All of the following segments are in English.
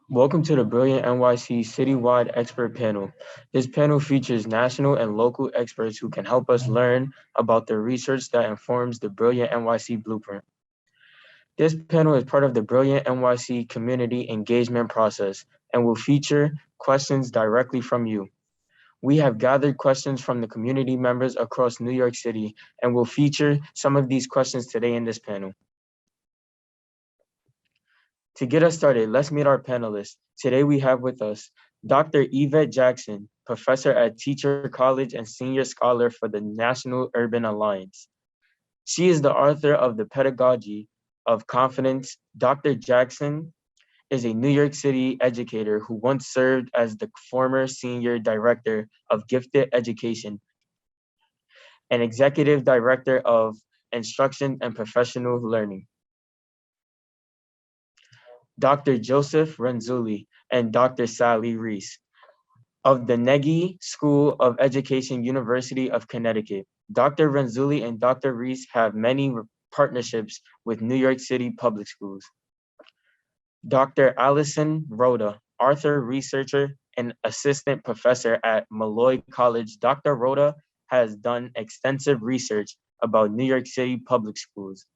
Welcome to the Brilliant NYC Citywide Expert Panel. This panel features national and local experts who can help us learn about the research that informs the Brilliant NYC Blueprint. This panel is part of the Brilliant NYC community engagement process and will feature questions directly from you. We have gathered questions from the community members across New York City and will feature some of these questions today in this panel. To get us started, let's meet our panelists. Today we have with us Dr. Yvette Jackson, professor at Teacher College and senior scholar for the National Urban Alliance. She is the author of The Pedagogy of Confidence. Dr. Jackson is a New York City educator who once served as the former senior director of gifted education and executive director of instruction and professional learning. Dr. Joseph Renzulli and Dr. Sally Reis of the Negi School of Education, University of Connecticut. Dr. Renzulli and Dr. Reis have many partnerships with New York City public schools. Dr. Allison Roda, author, researcher, and assistant professor at Malloy College. Dr. Roda has done extensive research about New York City public schools.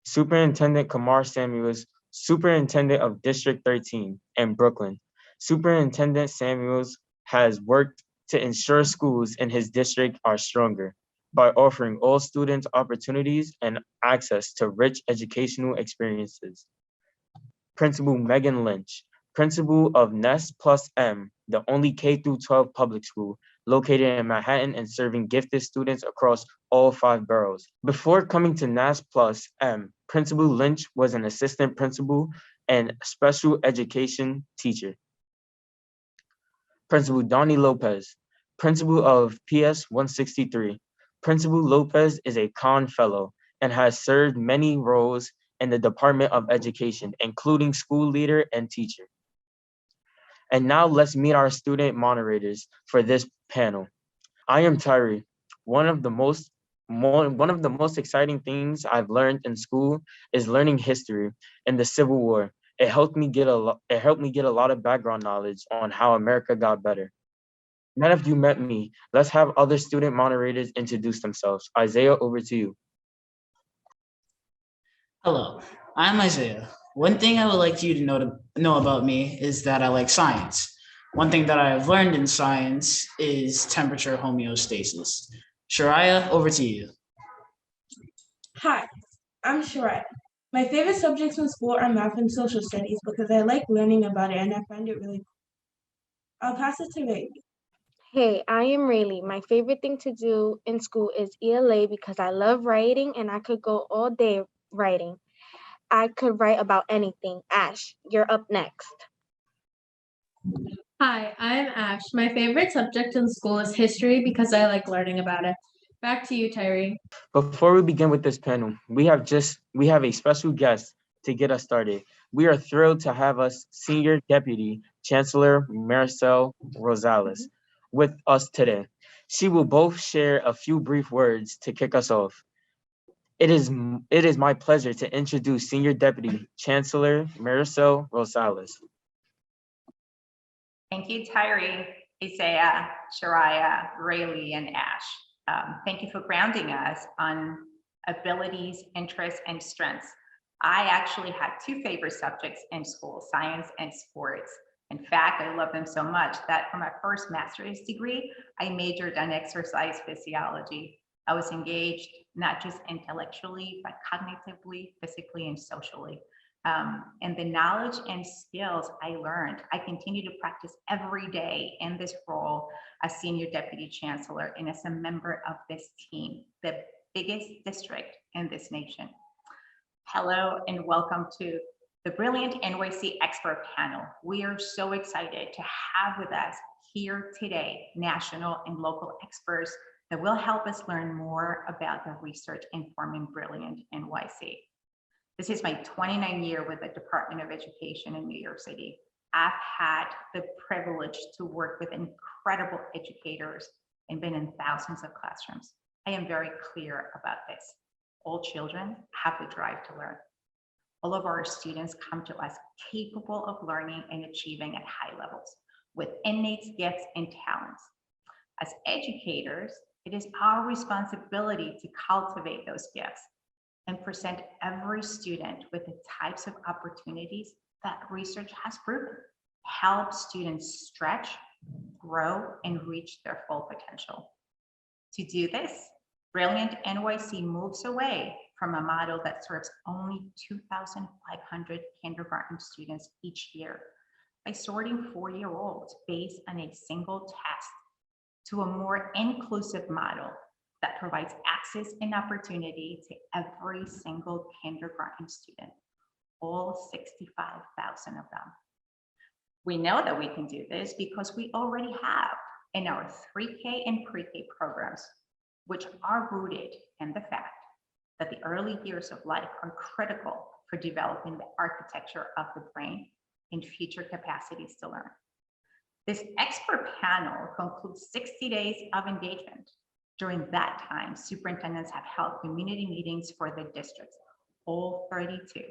Superintendent Kamar Samuels, Superintendent of District 13 in Brooklyn. Superintendent Samuels has worked to ensure schools in his district are stronger by offering all students opportunities and access to rich educational experiences. Principal Megan Lynch, principal of Nest Plus M, the only K-12 public school located in Manhattan and serving gifted students across all 5 boroughs. Before coming to Nest Plus M, Principal Lynch was an assistant principal and special education teacher. Principal Donnie Lopez, principal of PS 163. Principal Lopez is a Kahn Fellow and has served many roles in the Department of Education, including school leader and teacher. And now let's meet our student moderators for this panel. I am Tyree. One of the most exciting things I've learned in school is learning history and the Civil War. It helped me get a lot of background knowledge on how America got better. Now that you met me, let's have other student moderators introduce themselves. Isaiah, over to you. Hello, I'm Isaiah. One thing I would like you to know about me is that I like science. One thing that I've learned in science is temperature homeostasis. Shariah, over to you. Hi, I'm Shariah. My favorite subjects in school are math and social studies because I like learning about it and I find it really cool. I'll pass it to Ray. Hey, I am Rayleigh. My favorite thing to do in school is ELA because I love writing and I could go all day writing. I could write about anything. Ash, you're up next. Hi, I'm Ash. My favorite subject in school is history because I like learning about it. Back to you, Tyree. Before we begin with this panel, we have a special guest to get us started. We are thrilled to have us Senior Deputy Chancellor Marisol Rosales with us today. She will both share a few brief words to kick us off. It is my pleasure to introduce Senior Deputy Chancellor Marisol Rosales. Thank you, Tyree, Isaiah, Shariah, Rayleigh, and Ash. Thank you for grounding us on abilities, interests, and strengths. I actually had 2 favorite subjects in school, science and sports. In fact, I love them so much that for my first master's degree, I majored on exercise physiology. I was engaged not just intellectually, but cognitively, physically, and socially. And the knowledge and skills I learned, I continue to practice every day in this role as Senior Deputy Chancellor and as a member of this team, the biggest district in this nation. Hello and welcome to the Brilliant NYC Expert Panel. We are so excited to have with us here today national and local experts that will help us learn more about the research informing Brilliant NYC. This is my 29th year with the Department of Education in New York City. I've had the privilege to work with incredible educators and been in thousands of classrooms. I am very clear about this. All children have the drive to learn. All of our students come to us capable of learning and achieving at high levels with innate gifts and talents. As educators, it is our responsibility to cultivate those gifts and present every student with the types of opportunities that research has proven help students stretch, grow, and reach their full potential. To do this, Brilliant NYC moves away from a model that serves only 2,500 kindergarten students each year by sorting 4-year-olds based on a single test to a more inclusive model that provides access and opportunity to every single kindergarten student, all 65,000 of them. We know that we can do this because we already have in our 3K and pre-K programs, which are rooted in the fact that the early years of life are critical for developing the architecture of the brain and future capacities to learn. This expert panel concludes 60 days of engagement. During that time, superintendents have held community meetings for the districts, all 32.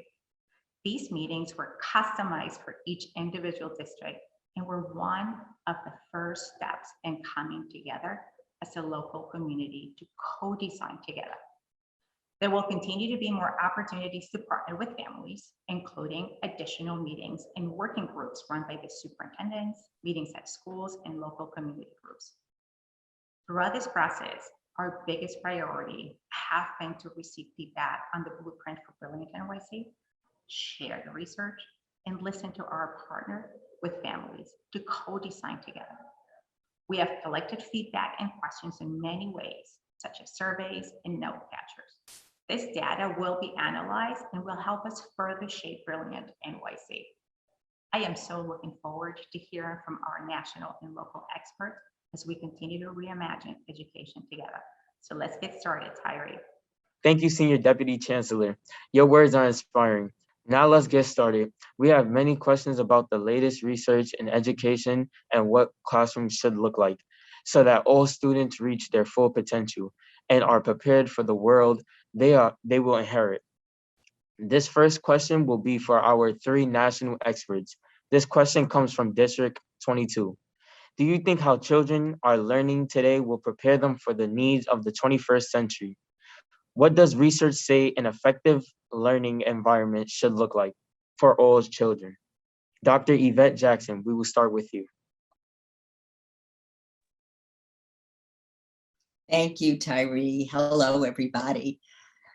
These meetings were customized for each individual district and were one of the first steps in coming together as a local community to co-design together. There will continue to be more opportunities to partner with families, including additional meetings and working groups run by the superintendents, meetings at schools, and local community groups. Throughout this process, our biggest priority has been to receive feedback on the blueprint for Brilliant NYC, share the research, and listen to our partner with families to co-design together. We have collected feedback and questions in many ways, such as surveys and note catchers. This data will be analyzed and will help us further shape Brilliant NYC. I am so looking forward to hearing from our national and local experts as we continue to reimagine education together. So let's get started, Tyree. Thank you, Senior Deputy Chancellor. Your words are inspiring. Now let's get started. We have many questions about the latest research in education and what classrooms should look like so that all students reach their full potential and are prepared for the world they will inherit. This first question will be for our 3 national experts. This question comes from District 22. Do you think how children are learning today will prepare them for the needs of the 21st century? What does research say an effective learning environment should look like for all children? Dr. Yvette Jackson, we will start with you. Thank you, Tyree. Hello, everybody.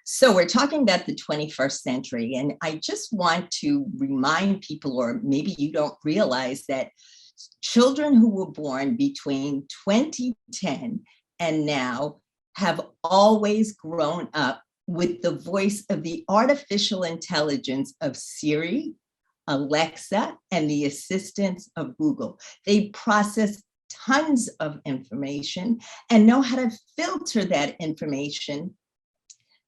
So we're talking about the 21st century, and I just want to remind people, or maybe you don't realize, that children who were born between 2010 and now have always grown up with the voice of the artificial intelligence of Siri, Alexa, and the assistance of Google. They process tons of information and know how to filter that information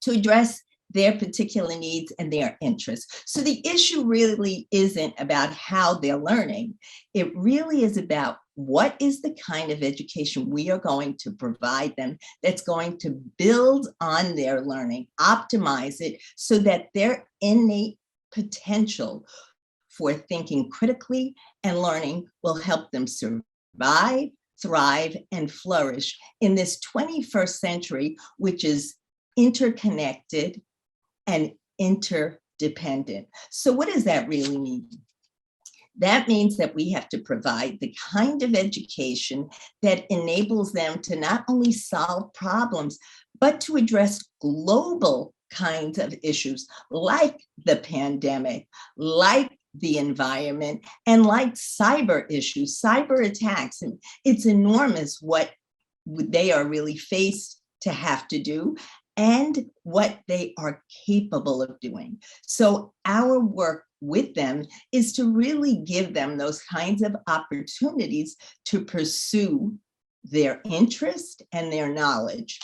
to address their particular needs and their interests. So the issue really isn't about how they're learning. It really is about what is the kind of education we are going to provide them that's going to build on their learning, optimize it so that their innate potential for thinking critically and learning will help them survive, thrive, and flourish in this 21st century, which is interconnected and interdependent. So what does that really mean? That means that we have to provide the kind of education that enables them to not only solve problems, but to address global kinds of issues like the pandemic, like the environment, and like cyber issues, cyber attacks. And it's enormous what they are really faced to have to do and what they are capable of doing. So our work with them is to really give them those kinds of opportunities to pursue their interest and their knowledge.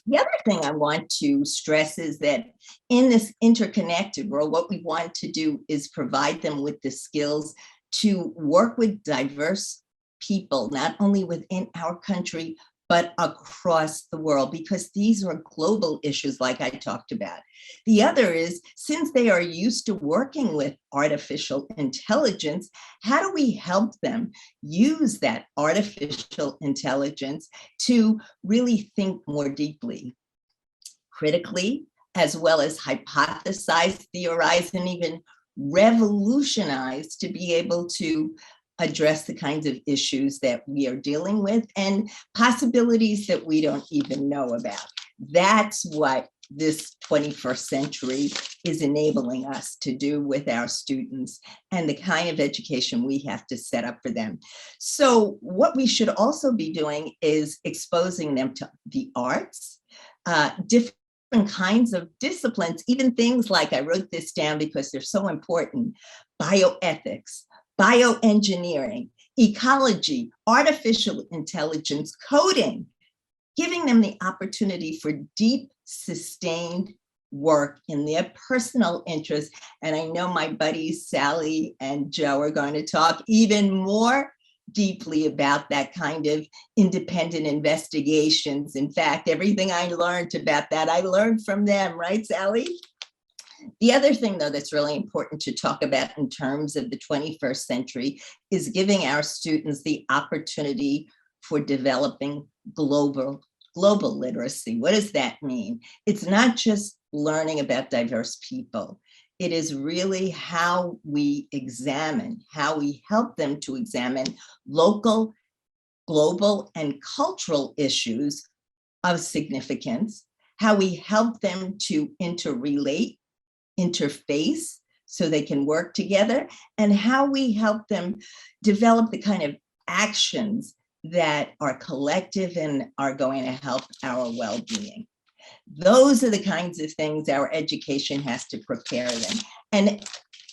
The other thing I want to stress is that in this interconnected world, what we want to do is provide them with the skills to work with diverse people, not only within our country, but across the world, because these are global issues like I talked about. The other is, since they are used to working with artificial intelligence, how do we help them use that artificial intelligence to really think more deeply, critically, as well as hypothesize, theorize, and even revolutionize to be able to address the kinds of issues that we are dealing with and possibilities that we don't even know about. That's what this 21st century is enabling us to do with our students and the kind of education we have to set up for them. So what we should also be doing is exposing them to the arts, different kinds of disciplines, even things like, I wrote this down because they're so important, bioethics, bioengineering, ecology, artificial intelligence, coding, giving them the opportunity for deep, sustained work in their personal interest. And I know my buddies, Sally and Joe, are going to talk even more deeply about that kind of independent investigations. In fact, everything I learned about that, I learned from them, right, Sally? The other thing, though, that's really important to talk about in terms of the 21st century is giving our students the opportunity for developing global literacy. What does that mean? It's not just learning about diverse people. It is really how we examine, how we help them to examine local, global, and cultural issues of significance, how we help them to interrelate, interface so they can work together, and how we help them develop the kind of actions that are collective and are going to help our well-being. Those are the kinds of things our education has to prepare them. And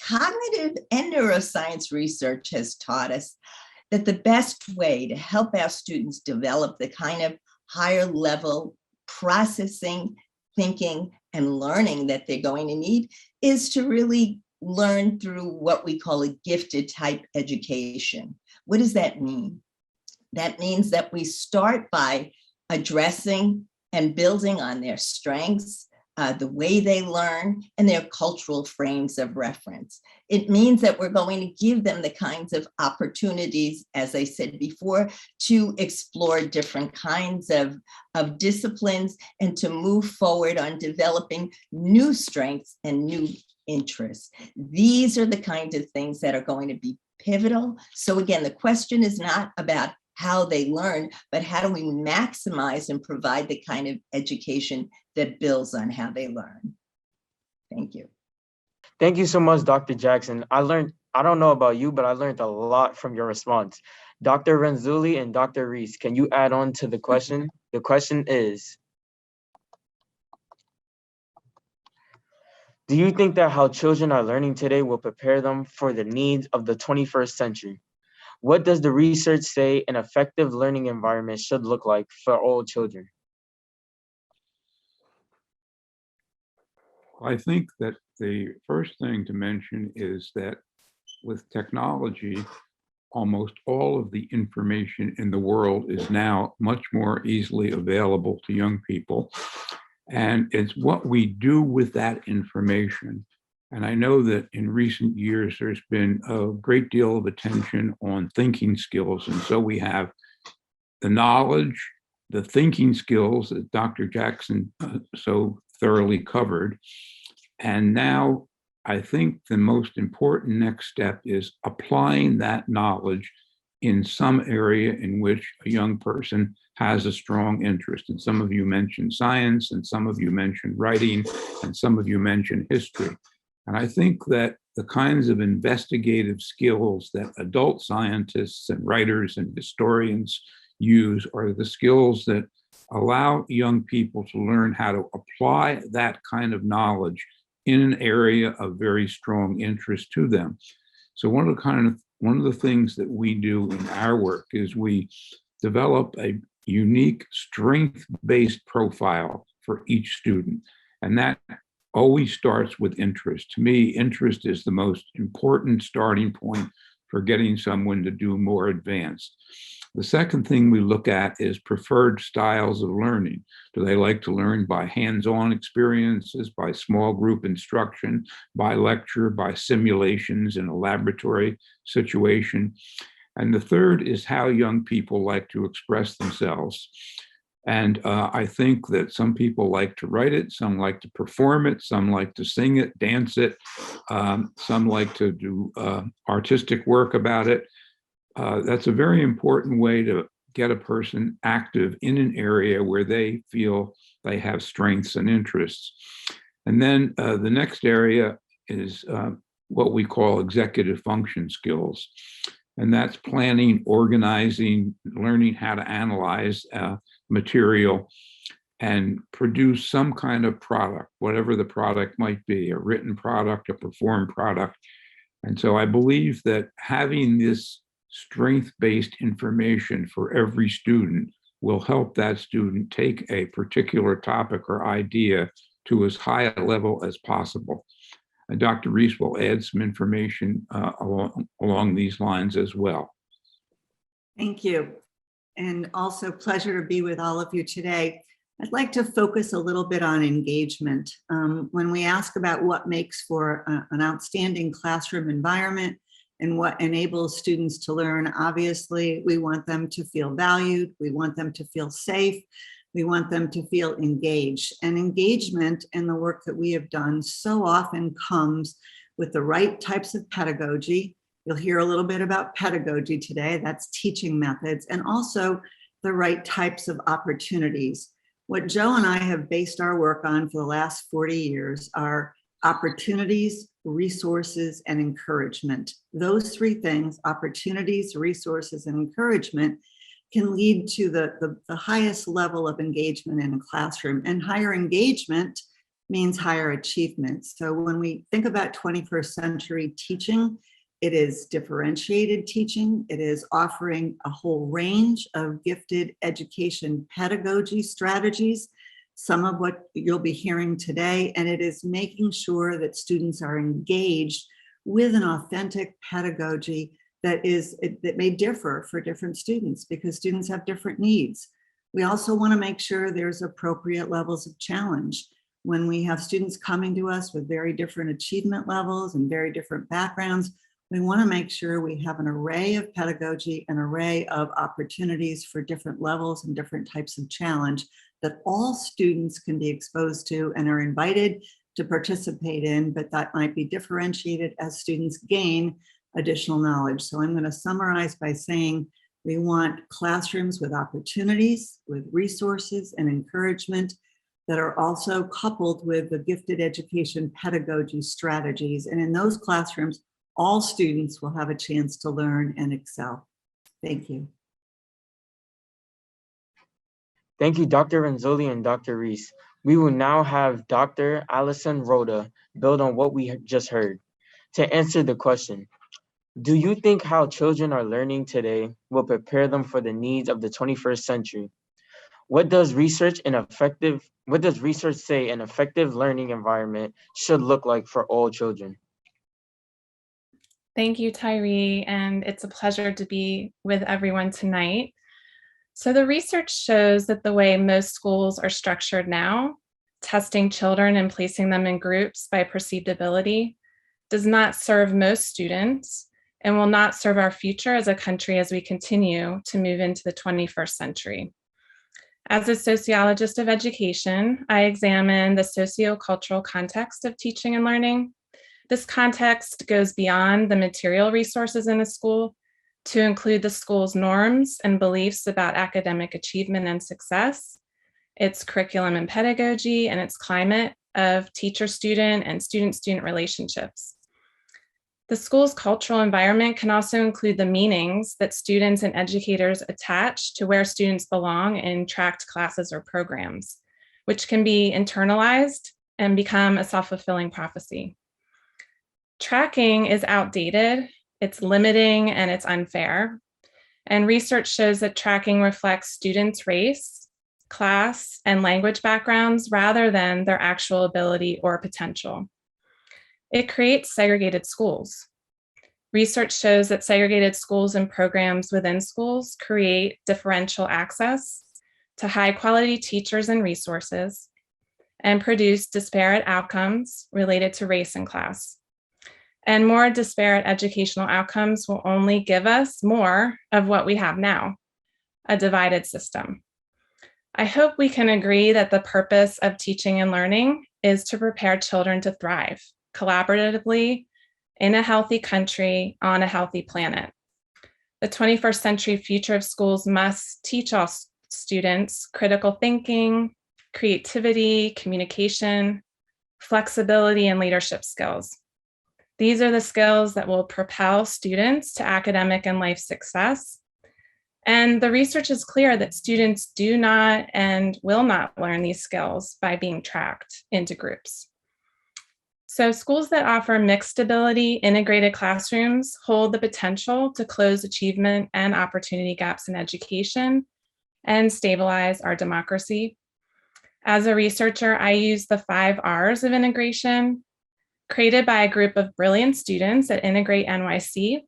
cognitive and neuroscience research has taught us that the best way to help our students develop the kind of higher level processing, thinking, and learning that they're going to need is to really learn through what we call a gifted type education. What does that mean? That means that we start by addressing and building on their strengths, the way they learn, and their cultural frames of reference. It means that we're going to give them the kinds of opportunities, as I said before, to explore different kinds of disciplines and to move forward on developing new strengths and new interests. These are the kinds of things that are going to be pivotal. So again, the question is not about how they learn, but how do we maximize and provide the kind of education that builds on how they learn? Thank you. Thank you so much, Dr. Jackson. I don't know about you, but I learned a lot from your response. Dr. Renzulli and Dr. Reece, can you add on to the question? The question is, do you think that how children are learning today will prepare them for the needs of the 21st century? What does the research say an effective learning environment should look like for all children? I think that the first thing to mention is that with technology, almost all of the information in the world is now much more easily available to young people. And it's what we do with that information. And I know that in recent years, there's been a great deal of attention on thinking skills. And so we have the knowledge, the thinking skills that Dr. Jackson so thoroughly covered. And now I think the most important next step is applying that knowledge in some area in which a young person has a strong interest. And some of you mentioned science, and some of you mentioned writing, and some of you mentioned history. And I think that the kinds of investigative skills that adult scientists and writers and historians use are the skills that allow young people to learn how to apply that kind of knowledge in an area of very strong interest to them. So one of the things that we do in our work is we develop a unique strength-based profile for each student. And that always starts with interest. To me, interest is the most important starting point for getting someone to do more advanced. The second thing we look at is preferred styles of learning. Do they like to learn by hands-on experiences, by small group instruction, by lecture, by simulations in a laboratory situation? And the third is how young people like to express themselves. And I think that some people like to write it, some like to perform it, some like to sing it, dance it, some like to do artistic work about it. That's a very important way to get a person active in an area where they feel they have strengths and interests. And then the next area is what we call executive function skills. And that's planning, organizing, learning how to analyze material and produce some kind of product, whatever the product might be, a written product, a performed product. And so I believe that having this strength-based information for every student will help that student take a particular topic or idea to as high a level as possible. And Dr. Reece will add some information along these lines as well. Thank you. And also pleasure to be with all of you today. I'd like to focus a little bit on engagement. When we ask about what makes for an outstanding classroom environment and what enables students to learn, obviously, we want them to feel valued. We want them to feel safe. We want them to feel engaged. And engagement in the work that we have done so often comes with the right types of pedagogy. You'll hear a little bit about pedagogy today. That's teaching methods, and also the right types of opportunities. What Joe and I have based our work on for the last 40 years are opportunities, resources, and encouragement. Those three things, opportunities, resources, and encouragement, can lead to the highest level of engagement in a classroom. And higher engagement means higher achievement. So when we think about 21st century teaching, it is differentiated teaching. It is offering a whole range of gifted education pedagogy strategies, some of what you'll be hearing today, and it is making sure that students are engaged with an authentic pedagogy that may differ for different students because students have different needs. We also want to make sure there's appropriate levels of challenge. When we have students coming to us with very different achievement levels and very different backgrounds, we want to make sure we have an array of pedagogy, an array of opportunities for different levels and different types of challenge that all students can be exposed to and are invited to participate in, but that might be differentiated as students gain additional knowledge. So I'm going to summarize by saying we want classrooms with opportunities, with resources and encouragement that are also coupled with the gifted education pedagogy strategies. And in those classrooms, all students will have a chance to learn and excel. Thank you. Thank you, Dr. Renzulli and Dr. Reece. We will now have Dr. Allison Roda build on what we just heard. To answer the question, do you think how children are learning today will prepare them for the needs of the 21st century? What does research say an effective learning environment should look like for all children? Thank you, Tyree, and it's a pleasure to be with everyone tonight. So the research shows that the way most schools are structured now, testing children and placing them in groups by perceived ability, does not serve most students and will not serve our future as a country as we continue to move into the 21st century. As a sociologist of education, I examine the sociocultural context of teaching and learning. This context goes beyond the material resources in a school to include the school's norms and beliefs about academic achievement and success, its curriculum and pedagogy, and its climate of teacher-student and student-student relationships. The school's cultural environment can also include the meanings that students and educators attach to where students belong in tracked classes or programs, which can be internalized and become a self-fulfilling prophecy. Tracking is outdated, it's limiting, and it's unfair. And research shows that tracking reflects students' race, class, and language backgrounds rather than their actual ability or potential. It creates segregated schools. Research shows that segregated schools and programs within schools create differential access to high-quality teachers and resources and produce disparate outcomes related to race and class. And more disparate educational outcomes will only give us more of what we have now, a divided system. I hope we can agree that the purpose of teaching and learning is to prepare children to thrive collaboratively in a healthy country on a healthy planet. The 21st century future of schools must teach all students critical thinking, creativity, communication, flexibility, and leadership skills. These are the skills that will propel students to academic and life success. And the research is clear that students do not and will not learn these skills by being tracked into groups. So schools that offer mixed ability integrated classrooms hold the potential to close achievement and opportunity gaps in education and stabilize our democracy. As a researcher, I use the 5 R's of integration created by a group of brilliant students at Integrate NYC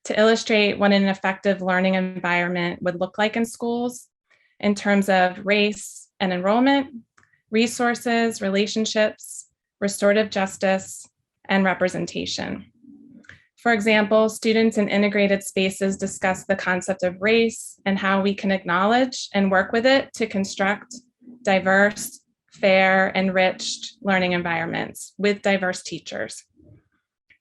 to illustrate what an effective learning environment would look like in schools in terms of race and enrollment, resources, relationships, restorative justice, and representation. For example, students in integrated spaces discuss the concept of race and how we can acknowledge and work with it to construct diverse, fair, enriched learning environments with diverse teachers.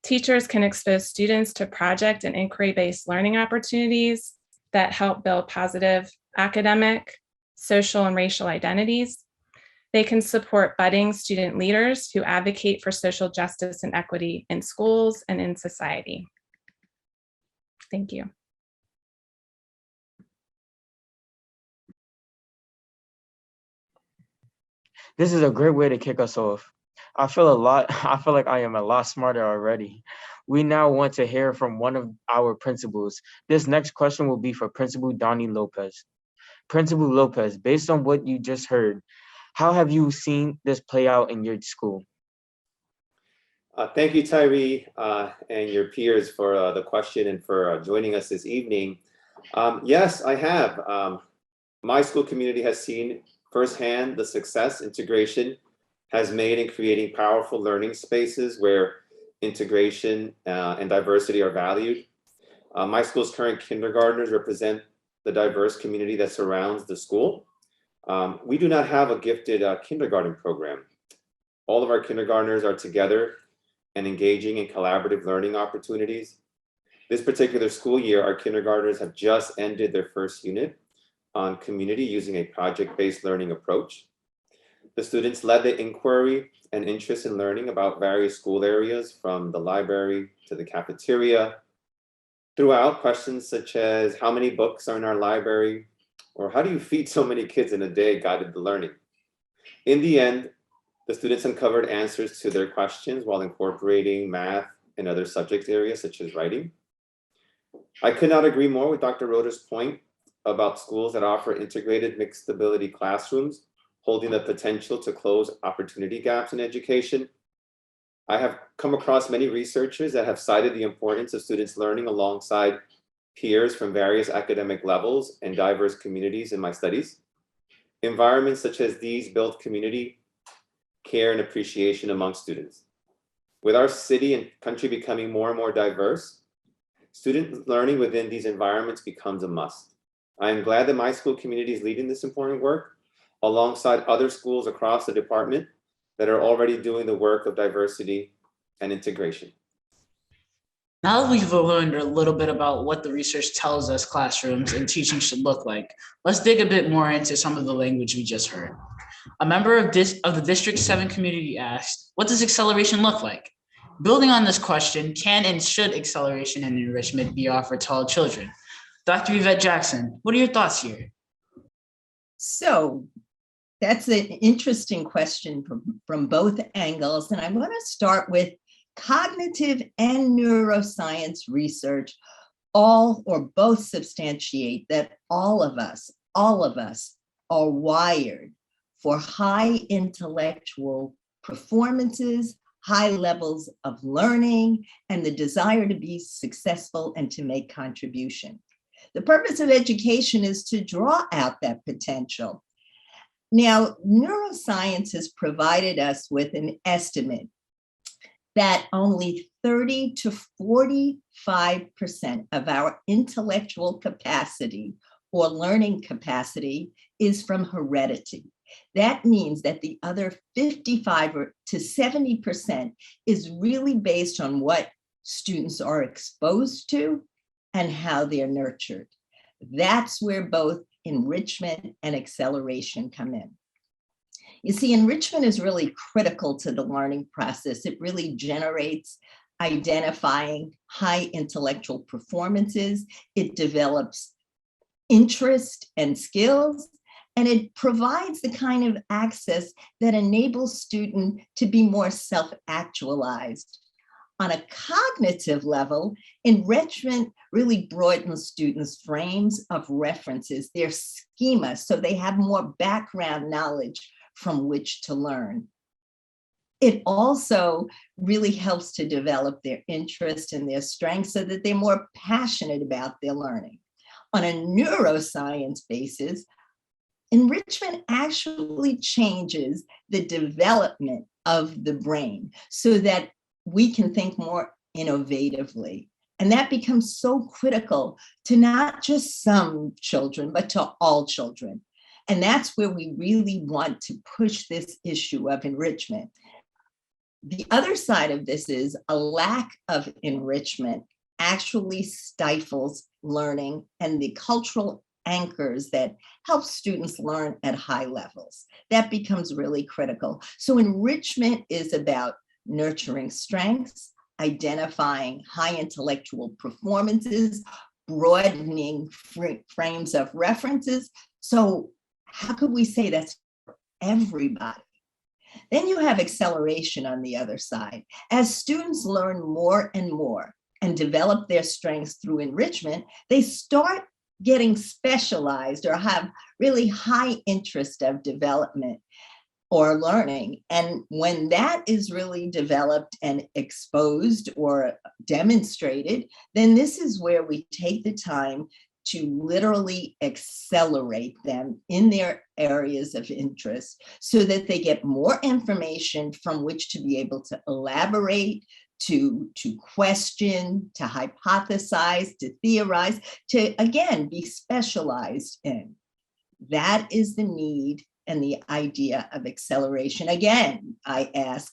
Teachers can expose students to project and inquiry-based learning opportunities that help build positive academic, social, and racial identities. They can support budding student leaders who advocate for social justice and equity in schools and in society. Thank you. This is a great way to kick us off. I feel like I am a lot smarter already. We now want to hear from one of our principals. This next question will be for Principal Donnie Lopez. Principal Lopez, based on what you just heard, how have you seen this play out in your school? Thank you, Tyree, and your peers for the question and for joining us this evening. Yes, I have. My school community has seen firsthand the success integration has made in creating powerful learning spaces where integration and diversity are valued. My school's current kindergartners represent the diverse community that surrounds the school. We do not have a gifted kindergarten program. All of our kindergartners are together and engaging in collaborative learning opportunities. This particular school year, our kindergartners have just ended their first unit on community using a project-based learning approach. The students led the inquiry and interest in learning about various school areas, from the library to the cafeteria. Throughout, questions such as how many books are in our library, or how do you feed so many kids in a day, guided the learning. In the end, the students uncovered answers to their questions while incorporating math and other subject areas such as writing. I could not agree more with Dr. Roda's point about schools that offer integrated mixed ability classrooms holding the potential to close opportunity gaps in education. I have come across many researchers that have cited the importance of students learning alongside peers from various academic levels and diverse communities in my studies. Environments such as these build community, care, and appreciation among students. With our city and country becoming more and more diverse, student learning within these environments becomes a must. I am glad that my school community is leading this important work alongside other schools across the department that are already doing the work of diversity and integration. Now that we've learned a little bit about what the research tells us classrooms and teaching should look like, let's dig a bit more into some of the language we just heard. A member of the District 7 community asked, what does acceleration look like? Building on this question, can and should acceleration and enrichment be offered to all children? Dr. Yvette Jackson, what are your thoughts here? So that's an interesting question from both angles. And I want to start with cognitive and neuroscience research, all or both substantiate that all of us are wired for high intellectual performances, high levels of learning, and the desire to be successful and to make contribution. The purpose of education is to draw out that potential. Now, neuroscience has provided us with an estimate that only 30 to 45% of our intellectual capacity or learning capacity is from heredity. That means that the other 55 to 70% is really based on what students are exposed to and how they're nurtured. That's where both enrichment and acceleration come in. You see, enrichment is really critical to the learning process. It really generates identifying high intellectual performances. It develops interest and skills, and it provides the kind of access that enables students to be more self-actualized. On a cognitive level, enrichment really broadens students' frames of references, their schema, so they have more background knowledge from which to learn. It also really helps to develop their interest and their strengths so that they're more passionate about their learning. On a neuroscience basis, enrichment actually changes the development of the brain so that we can think more innovatively. And that becomes so critical to not just some children, but to all children. And that's where we really want to push this issue of enrichment. The other side of this is a lack of enrichment actually stifles learning and the cultural anchors that help students learn at high levels. That becomes really critical. So enrichment is about nurturing strengths, identifying high intellectual performances, broadening frames of references. So how could we say that's for everybody? Then you have acceleration on the other side. As students learn more and more and develop their strengths through enrichment, they start getting specialized or have really high interest of development or learning. And when that is really developed and exposed or demonstrated, then this is where we take the time to literally accelerate them in their areas of interest so that they get more information from which to be able to elaborate, to question, to hypothesize, to theorize, to again, be specialized in. That is the need and the idea of acceleration. Again, I ask,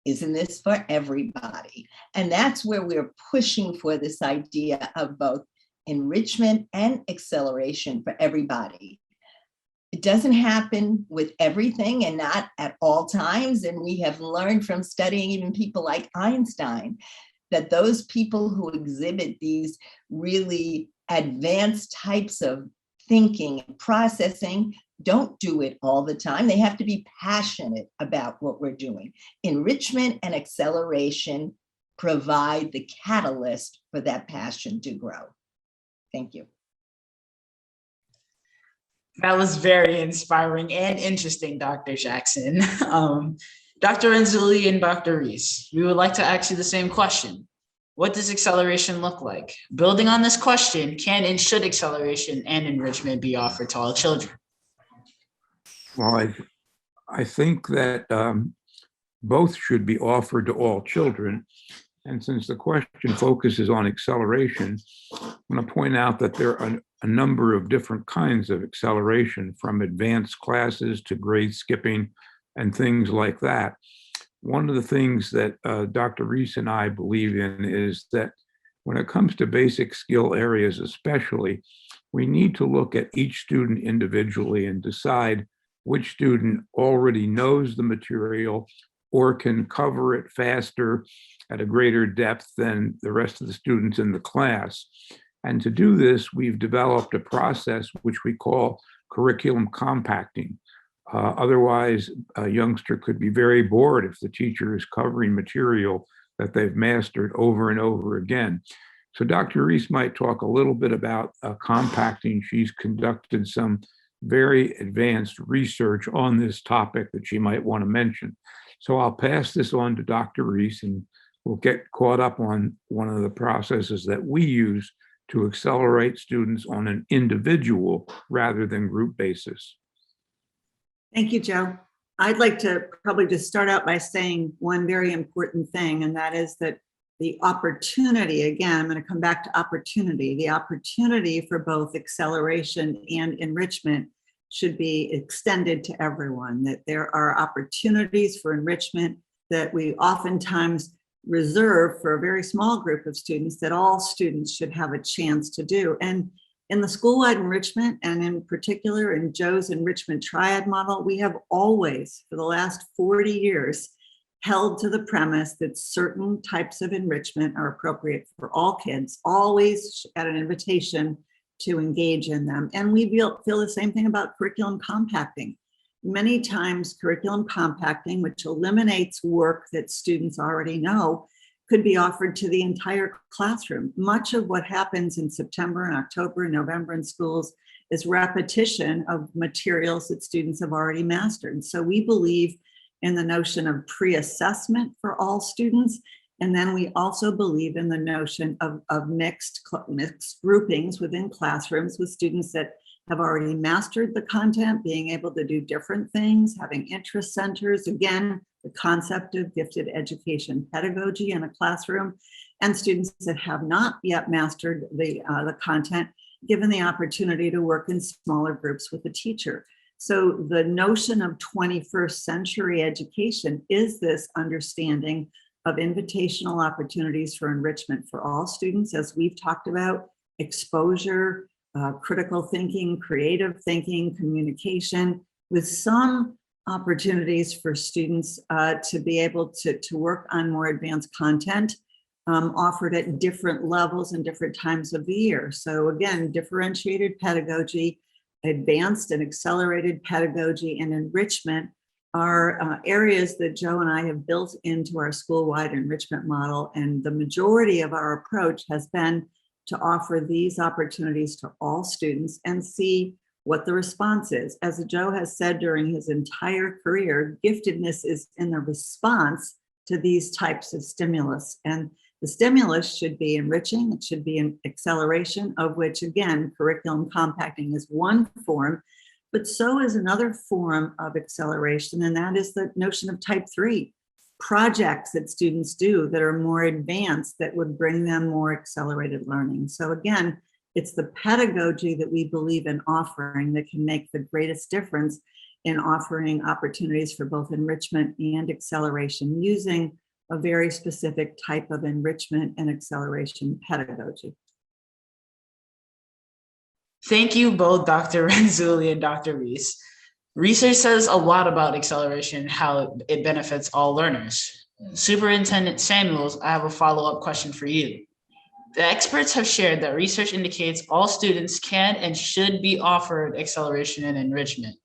isn't this for everybody? And that's where we're pushing for this idea of both enrichment and acceleration for everybody. It doesn't happen with everything and not at all times. And we have learned from studying even people like Einstein that those people who exhibit these really advanced types of thinking and processing don't do it all the time. They have to be passionate about what we're doing. Enrichment and acceleration provide the catalyst for that passion to grow. Thank you. That was very inspiring and interesting, Dr. Jackson. Dr. Renzulli and Dr. Reece, we would like to ask you the same question. What does acceleration look like? Building on this question, can and should acceleration and enrichment be offered to all children? Well, I think that both should be offered to all children. And since the question focuses on acceleration, I'm going to point out that there are a number of different kinds of acceleration, from advanced classes to grade skipping and things like that. One of the things that Dr. Reece and I believe in is that when it comes to basic skill areas especially, we need to look at each student individually and decide which student already knows the material or can cover it faster at a greater depth than the rest of the students in the class. And to do this, we've developed a process which we call curriculum compacting. Otherwise, a youngster could be very bored if the teacher is covering material that they've mastered over and over again. So Dr. Reece might talk a little bit about compacting. She's conducted some very advanced research on this topic that she might want to mention. So I'll pass this on to Dr. Reece, and we'll get caught up on one of the processes that we use to accelerate students on an individual rather than group basis. Thank you, Joe. I'd like to probably just start out by saying one very important thing, and that is that the opportunity, again, I'm going to come back to opportunity, the opportunity for both acceleration and enrichment should be extended to everyone, that there are opportunities for enrichment that we oftentimes reserve for a very small group of students that all students should have a chance to do. And in the school-wide enrichment, and in particular in Joe's enrichment triad model, we have always, for the last 40 years, held to the premise that certain types of enrichment are appropriate for all kids, always at an invitation to engage in them. And we feel the same thing about curriculum compacting. Many times curriculum compacting, which eliminates work that students already know, could be offered to the entire classroom. Much of what happens in September and October and November in schools is repetition of materials that students have already mastered. So we believe in the notion of pre-assessment for all students. And then we also believe in the notion of mixed groupings within classrooms with students that have already mastered the content, being able to do different things, having interest centers, again, the concept of gifted education pedagogy in a classroom, and students that have not yet mastered the content, given the opportunity to work in smaller groups with a teacher. So the notion of 21st century education is this understanding of invitational opportunities for enrichment for all students, as we've talked about, exposure, critical thinking, creative thinking, communication, with some opportunities for students to be able to work on more advanced content offered at different levels and different times of the year. So again, differentiated pedagogy, advanced and accelerated pedagogy, and enrichment are areas that Joe and I have built into our school-wide enrichment model. And the majority of our approach has been to offer these opportunities to all students and see what the response is. As Joe has said during his entire career, giftedness is in the response to these types of stimulus. And the stimulus should be enriching, it should be an acceleration, of which, again, curriculum compacting is one form, but so is another form of acceleration, and that is the notion of type 3, projects that students do that are more advanced that would bring them more accelerated learning. So again, it's the pedagogy that we believe in offering that can make the greatest difference in offering opportunities for both enrichment and acceleration using a very specific type of enrichment and acceleration pedagogy. Thank you both, Dr. Renzulli and Dr. Reece. Research says a lot about acceleration, how it benefits all learners. Superintendent Samuels, I have a follow-up question for you. The experts have shared that research indicates all students can and should be offered acceleration and enrichment.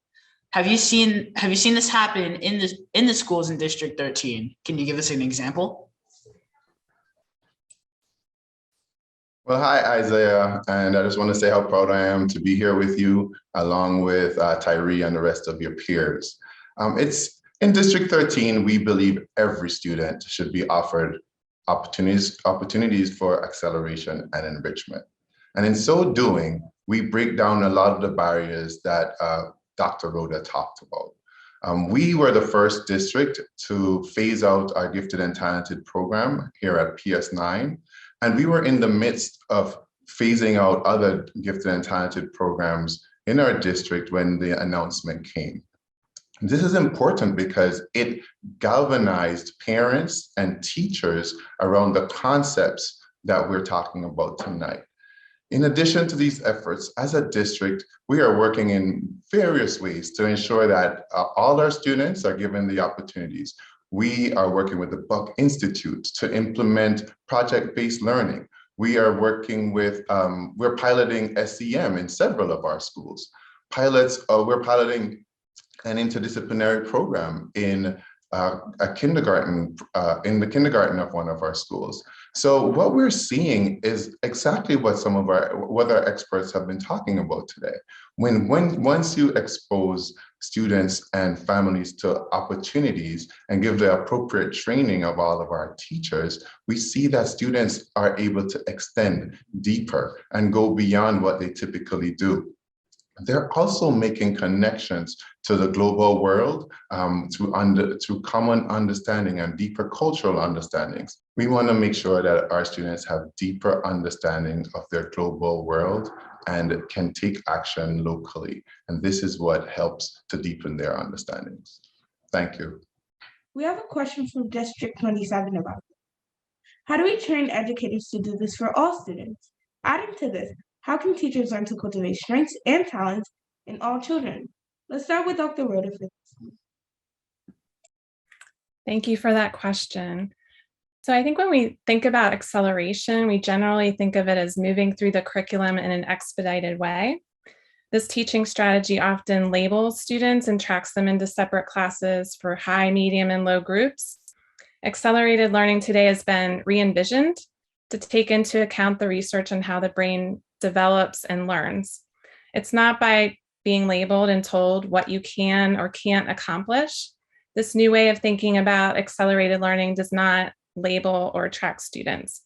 Have you seen this happen in the schools in District 13? Can you give us an example? Well, hi, Isaiah, and I just want to say how proud I am to be here with you, along with Tyree and the rest of your peers. It's in District 13, we believe every student should be offered opportunities for acceleration and enrichment. And in so doing, we break down a lot of the barriers that Dr. Roda talked about. We were the first district to phase out our gifted and talented program here at PS9. And we were in the midst of phasing out other gifted and talented programs in our district when the announcement came. This is important because it galvanized parents and teachers around the concepts that we're talking about tonight. In addition to these efforts, as a district, we are working in various ways to ensure that all our students are given the opportunities. We are working with the Buck Institute to implement project-based learning. We are working with, we're piloting SEM in several of our schools. We're piloting an interdisciplinary program in a kindergarten, in the kindergarten of one of our schools. So what we're seeing is exactly what our experts have been talking about today. Once you expose students and families to opportunities and give the appropriate training of all of our teachers, we see that students are able to extend deeper and go beyond what they typically do. They're also making connections to the global world through common understanding and deeper cultural understandings. We want to make sure that our students have deeper understanding of their global world and can take action locally. And this is what helps to deepen their understandings. Thank you. We have a question from District 27 about this. How do we train educators to do this for all students? Adding to this, how can teachers learn to cultivate strengths and talents in all children? Let's start with Dr. Roda for this. Thank you for that question. So I think when we think about acceleration, we generally think of it as moving through the curriculum in an expedited way. This teaching strategy often labels students and tracks them into separate classes for high, medium, and low groups. Accelerated learning today has been re-envisioned to take into account the research on how the brain develops and learns. It's not by being labeled and told what you can or can't accomplish. This new way of thinking about accelerated learning does not label or track students.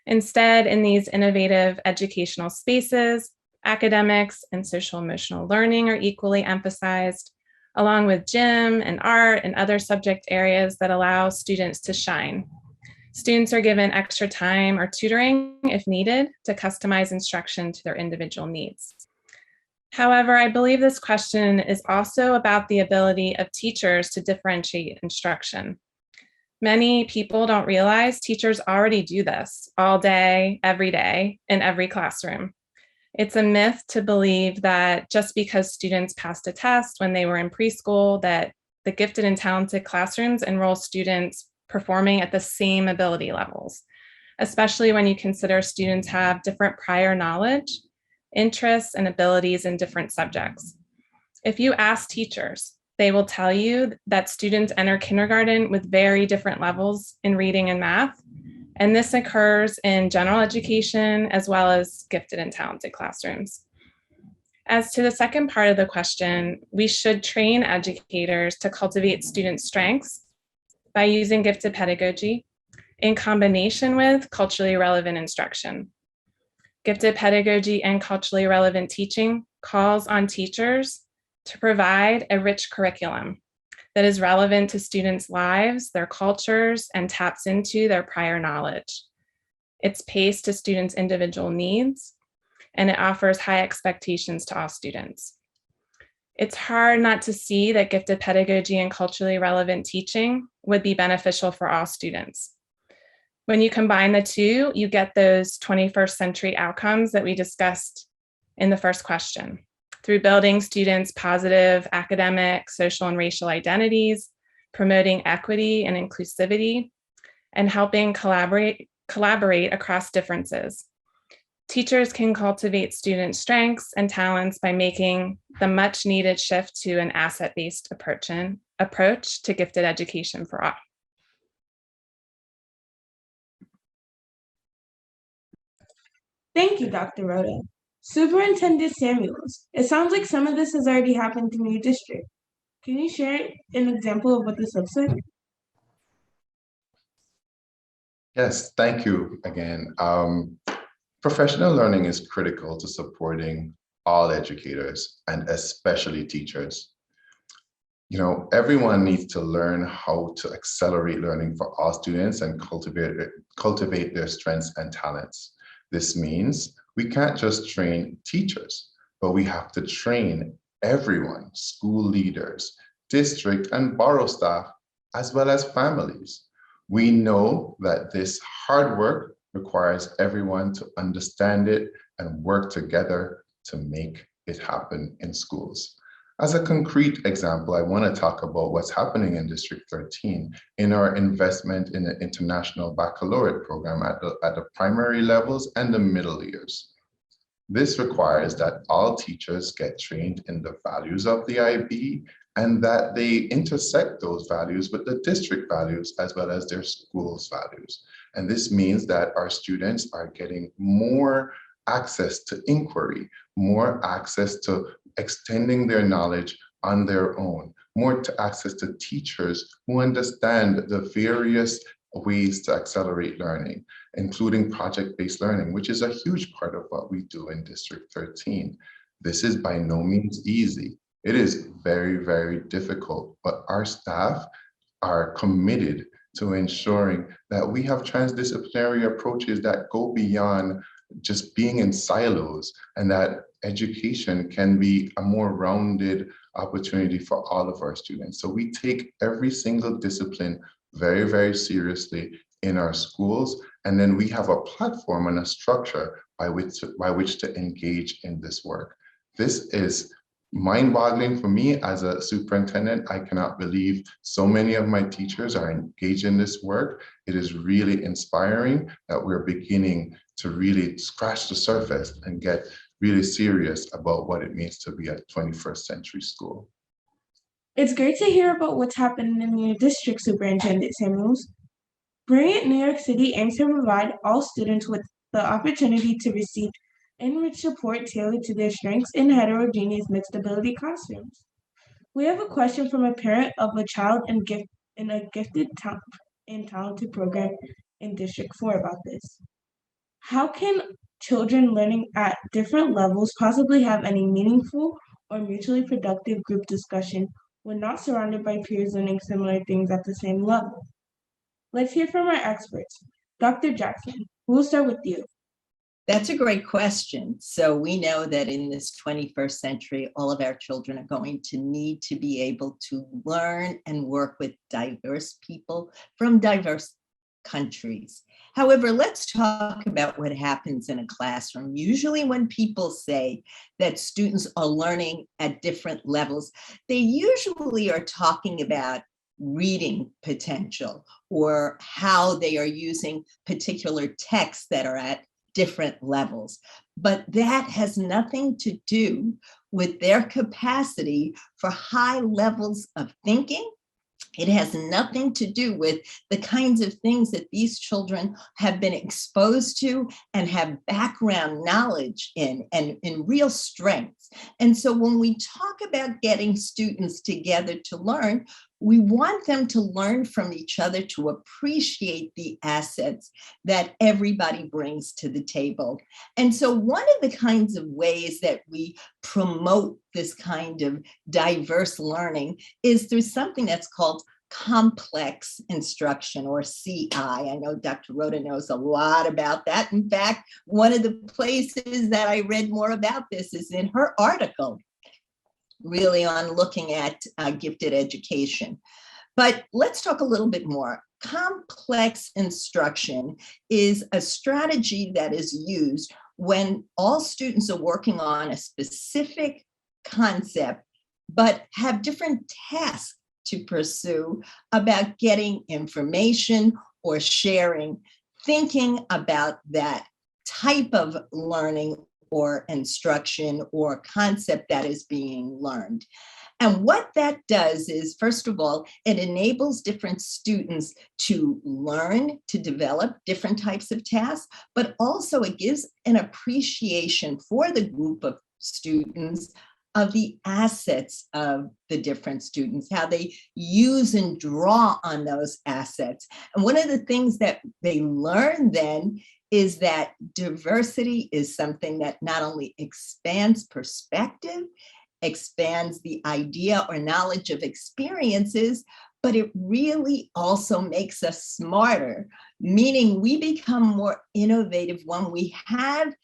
Instead, in these innovative educational spaces, academics and social emotional learning are equally emphasized, along with gym and art and other subject areas that allow students to shine. Students are given extra time or tutoring if needed to customize instruction to their individual needs. However, I believe this question is also about the ability of teachers to differentiate instruction. Many people don't realize teachers already do this all day, every day, in every classroom. It's a myth to believe that just because students passed a test when they were in preschool, that the gifted and talented classrooms enroll students performing at the same ability levels, especially when you consider students have different prior knowledge, interests, and abilities in different subjects. If you ask teachers, they will tell you that students enter kindergarten with very different levels in reading and math, and this occurs in general education as well as gifted and talented classrooms. As to the second part of the question, we should train educators to cultivate student strengths by using gifted pedagogy in combination with culturally relevant instruction. Gifted pedagogy and culturally relevant teaching calls on teachers to provide a rich curriculum that is relevant to students' lives, their cultures, and taps into their prior knowledge. It's paced to students' individual needs, and it offers high expectations to all students. It's hard not to see that gifted pedagogy and culturally relevant teaching would be beneficial for all students. When you combine the two, you get those 21st century outcomes that we discussed in the first question, through building students' positive academic, social, and racial identities, promoting equity and inclusivity, and helping collaborate across differences. Teachers can cultivate student strengths and talents by making the much needed shift to an asset-based approach to gifted education for all. Thank you, Dr. Roda. Superintendent Samuels, it sounds like some of this has already happened in your district. Can you share an example of what this looks like? Yes, thank you again. Professional learning is critical to supporting all educators and especially teachers. You know, everyone needs to learn how to accelerate learning for all students and cultivate their strengths and talents. This means we can't just train teachers, but we have to train everyone, school leaders, district and borough staff, as well as families. We know that this hard work requires everyone to understand it and work together to make it happen in schools. As a concrete example, I want to talk about what's happening in District 13 in our investment in the International Baccalaureate program at the primary levels and the middle years. This requires that all teachers get trained in the values of the IB and that they intersect those values with the district values as well as their school's values. And this means that our students are getting more access to inquiry, more access to extending their knowledge on their own, more to access to teachers who understand the various ways to accelerate learning, including project-based learning, which is a huge part of what we do in District 13. This is by no means easy. It is very, very difficult, but our staff are committed to ensuring that we have transdisciplinary approaches that go beyond just being in silos, and that education can be a more rounded opportunity for all of our students. So we take every single discipline very, very seriously in our schools, and then we have a platform and a structure by which to engage in this work. This is mind-boggling for me as a superintendent. I cannot believe so many of my teachers are engaged in this work. It is really inspiring that we're beginning to really scratch the surface and get really serious about what it means to be a 21st century school. It's great to hear about what's happening in your district, Superintendent Samuels. Brilliant New York City aims to provide all students with the opportunity to receive enriched support tailored to their strengths in heterogeneous mixed ability classrooms. We have a question from a parent of a child in a gifted and talented program in District 4 about this. How can children learning at different levels possibly have any meaningful or mutually productive group discussion when not surrounded by peers learning similar things at the same level? Let's hear from our experts. Dr. Jackson, we'll start with you. That's a great question. So we know that in this 21st century, all of our children are going to need to be able to learn and work with diverse people from diverse countries. However, let's talk about what happens in a classroom. Usually when people say that students are learning at different levels, they usually are talking about reading potential or how they are using particular texts that are at different levels. But that has nothing to do with their capacity for high levels of thinking. It has nothing to do with the kinds of things that these children have been exposed to and have background knowledge in and in real strengths. And so when we talk about getting students together to learn, we want them to learn from each other to appreciate the assets that everybody brings to the table. And so one of the kinds of ways that we promote this kind of diverse learning is through something that's called complex instruction, or CI. I know Dr. Roda knows a lot about that. In fact, one of the places that I read more about this is in her article, really on looking at gifted education. But let's talk a little bit more. Complex instruction is a strategy that is used when all students are working on a specific concept, but have different tasks to pursue about getting information or sharing, thinking about that type of learning or instruction or concept that is being learned. And what that does is, first of all, it enables different students to learn, to develop different types of tasks, but also it gives an appreciation for the group of students of the assets of the different students, how they use and draw on those assets. And one of the things that they learn then is that diversity is something that not only expands perspective, expands the idea or knowledge of experiences, but it really also makes us smarter, meaning we become more innovative when we have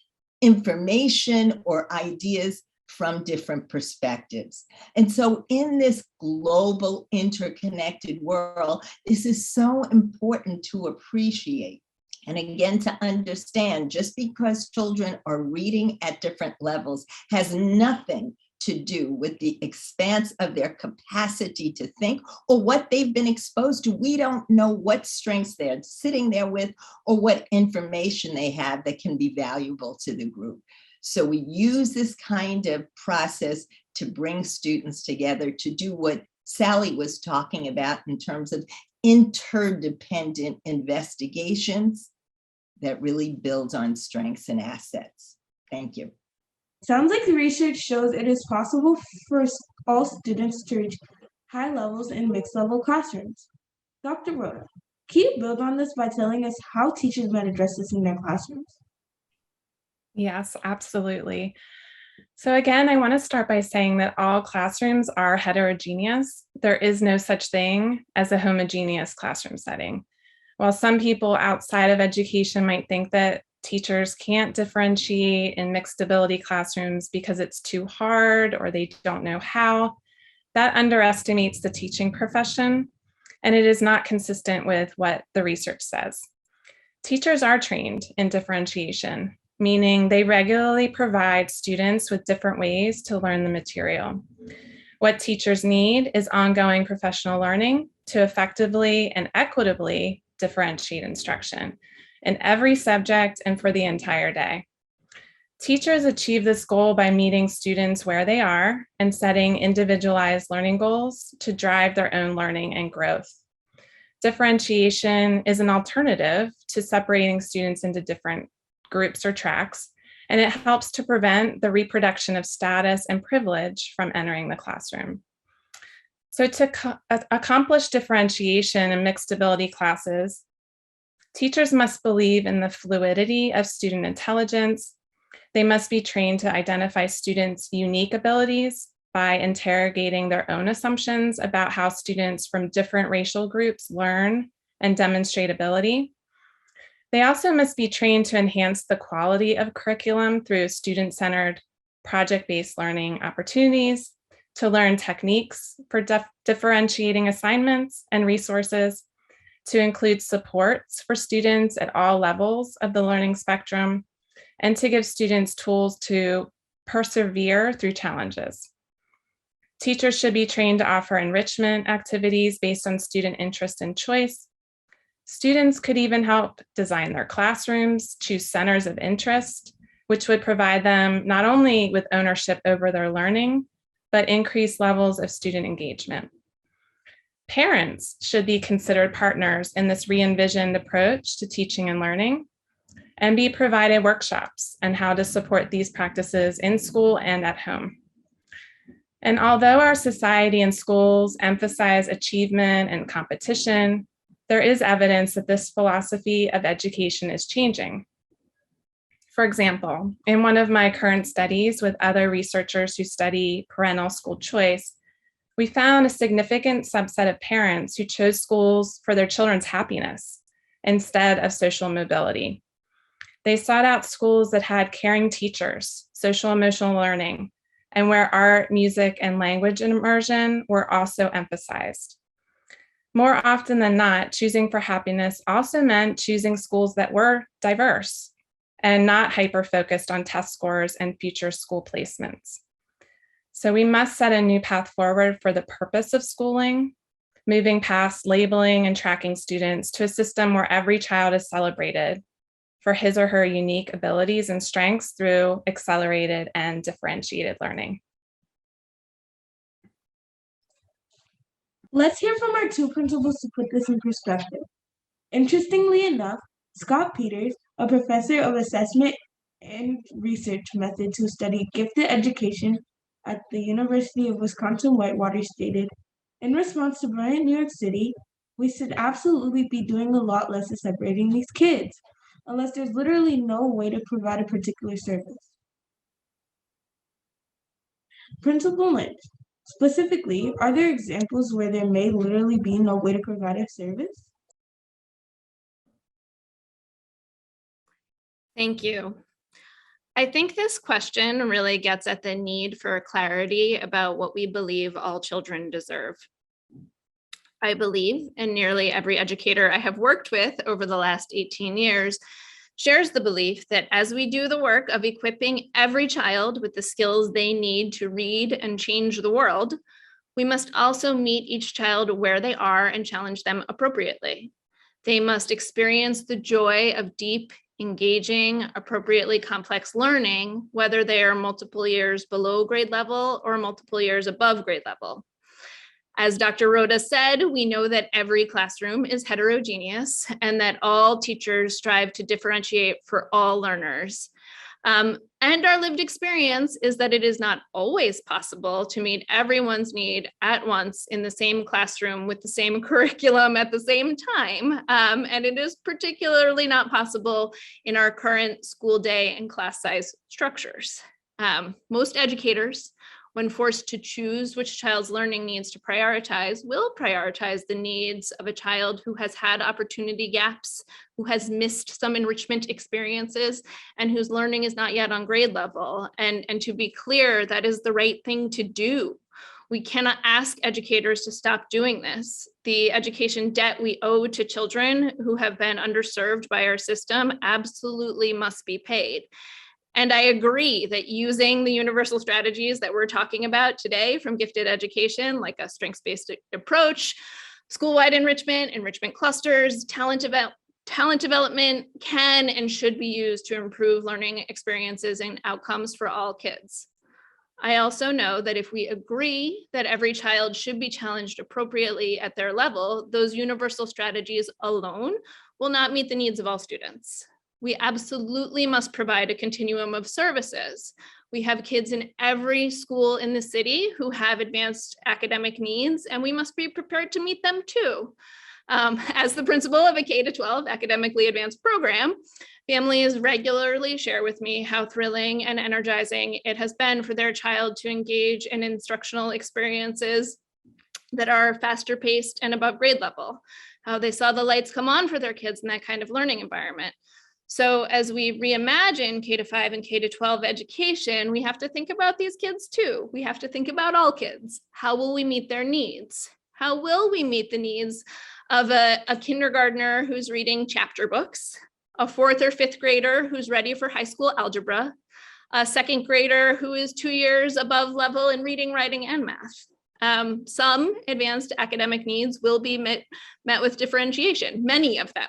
information or ideas from different perspectives. And so in this global interconnected world, this is so important to appreciate. And again, to understand, just because children are reading at different levels has nothing to do with the expanse of their capacity to think or what they've been exposed to. We don't know what strengths they're sitting there with or what information they have that can be valuable to the group. So we use this kind of process to bring students together to do what Sally was talking about in terms of interdependent investigations that really builds on strengths and assets. Thank you. Sounds like the research shows it is possible for all students to reach high levels in mixed level classrooms. Dr. Roda, can you build on this by telling us how teachers might address this in their classrooms? Yes, absolutely. So again, I want to start by saying that all classrooms are heterogeneous. There is no such thing as a homogeneous classroom setting. While some people outside of education might think that teachers can't differentiate in mixed ability classrooms because it's too hard or they don't know how, that underestimates the teaching profession, and it is not consistent with what the research says. Teachers are trained in differentiation, meaning they regularly provide students with different ways to learn the material. What teachers need is ongoing professional learning to effectively and equitably differentiate instruction in every subject and for the entire day. Teachers achieve this goal by meeting students where they are and setting individualized learning goals to drive their own learning and growth. Differentiation is an alternative to separating students into different groups or tracks, and it helps to prevent the reproduction of status and privilege from entering the classroom. So to accomplish differentiation in mixed ability classes, teachers must believe in the fluidity of student intelligence. They must be trained to identify students' unique abilities by interrogating their own assumptions about how students from different racial groups learn and demonstrate ability. They also must be trained to enhance the quality of curriculum through student-centered, project-based learning opportunities, to learn techniques for differentiating assignments and resources, to include supports for students at all levels of the learning spectrum, and to give students tools to persevere through challenges. Teachers should be trained to offer enrichment activities based on student interest and choice. Students could even help design their classrooms, choose centers of interest, which would provide them not only with ownership over their learning, but increased levels of student engagement. Parents should be considered partners in this re-envisioned approach to teaching and learning, and be provided workshops on how to support these practices in school and at home. And although our society and schools emphasize achievement and competition, there is evidence that this philosophy of education is changing. For example, in one of my current studies with other researchers who study parental school choice, we found a significant subset of parents who chose schools for their children's happiness instead of social mobility. They sought out schools that had caring teachers, social emotional learning, and where art, music, and language immersion were also emphasized. More often than not, choosing for happiness also meant choosing schools that were diverse and not hyper-focused on test scores and future school placements. So we must set a new path forward for the purpose of schooling, moving past labeling and tracking students to a system where every child is celebrated for his or her unique abilities and strengths through accelerated and differentiated learning. Let's hear from our two principals to put this in perspective. Interestingly enough, Scott Peters, a professor of assessment and research methods who studied gifted education at the University of Wisconsin-Whitewater, stated, in response to Brilliant New York City, we should absolutely be doing a lot less of separating these kids, unless there's literally no way to provide a particular service. Principal Lynch, specifically, are there examples where there may literally be no way to provide a service? Thank you. I think this question really gets at the need for clarity about what we believe all children deserve. I believe, and nearly every educator I have worked with over the last 18 years shares the belief that as we do the work of equipping every child with the skills they need to read and change the world, we must also meet each child where they are and challenge them appropriately. They must experience the joy of deep, engaging, appropriately complex learning, whether they are multiple years below grade level or multiple years above grade level. As Dr. Roda said, we know that every classroom is heterogeneous and that all teachers strive to differentiate for all learners. And our lived experience is that it is not always possible to meet everyone's need at once in the same classroom with the same curriculum at the same time. And it is particularly not possible in our current school day and class size structures. Most educators, when forced to choose which child's learning needs to prioritize, will prioritize the needs of a child who has had opportunity gaps, who has missed some enrichment experiences, and whose learning is not yet on grade level. And to be clear, that is the right thing to do. We cannot ask educators to stop doing this. The education debt we owe to children who have been underserved by our system absolutely must be paid. And I agree that using the universal strategies that we're talking about today from gifted education, like a strengths-based approach, school-wide enrichment, enrichment clusters, talent development can and should be used to improve learning experiences and outcomes for all kids. I also know that if we agree that every child should be challenged appropriately at their level, those universal strategies alone will not meet the needs of all students. We absolutely must provide a continuum of services. We have kids in every school in the city who have advanced academic needs, and we must be prepared to meet them too. As the principal of a K-12 academically advanced program, families regularly share with me how thrilling and energizing it has been for their child to engage in instructional experiences that are faster paced and above grade level, how they saw the lights come on for their kids in that kind of learning environment. So as we reimagine K-5 and K-12 education, we have to think about these kids too. We have to think about all kids. How will we meet their needs? How will we meet the needs of a kindergartner who's reading chapter books, a 4th or 5th grader who's ready for high school algebra, a 2nd grader who is 2 years above level in reading, writing, and math? Some advanced academic needs will be met with differentiation, many of them.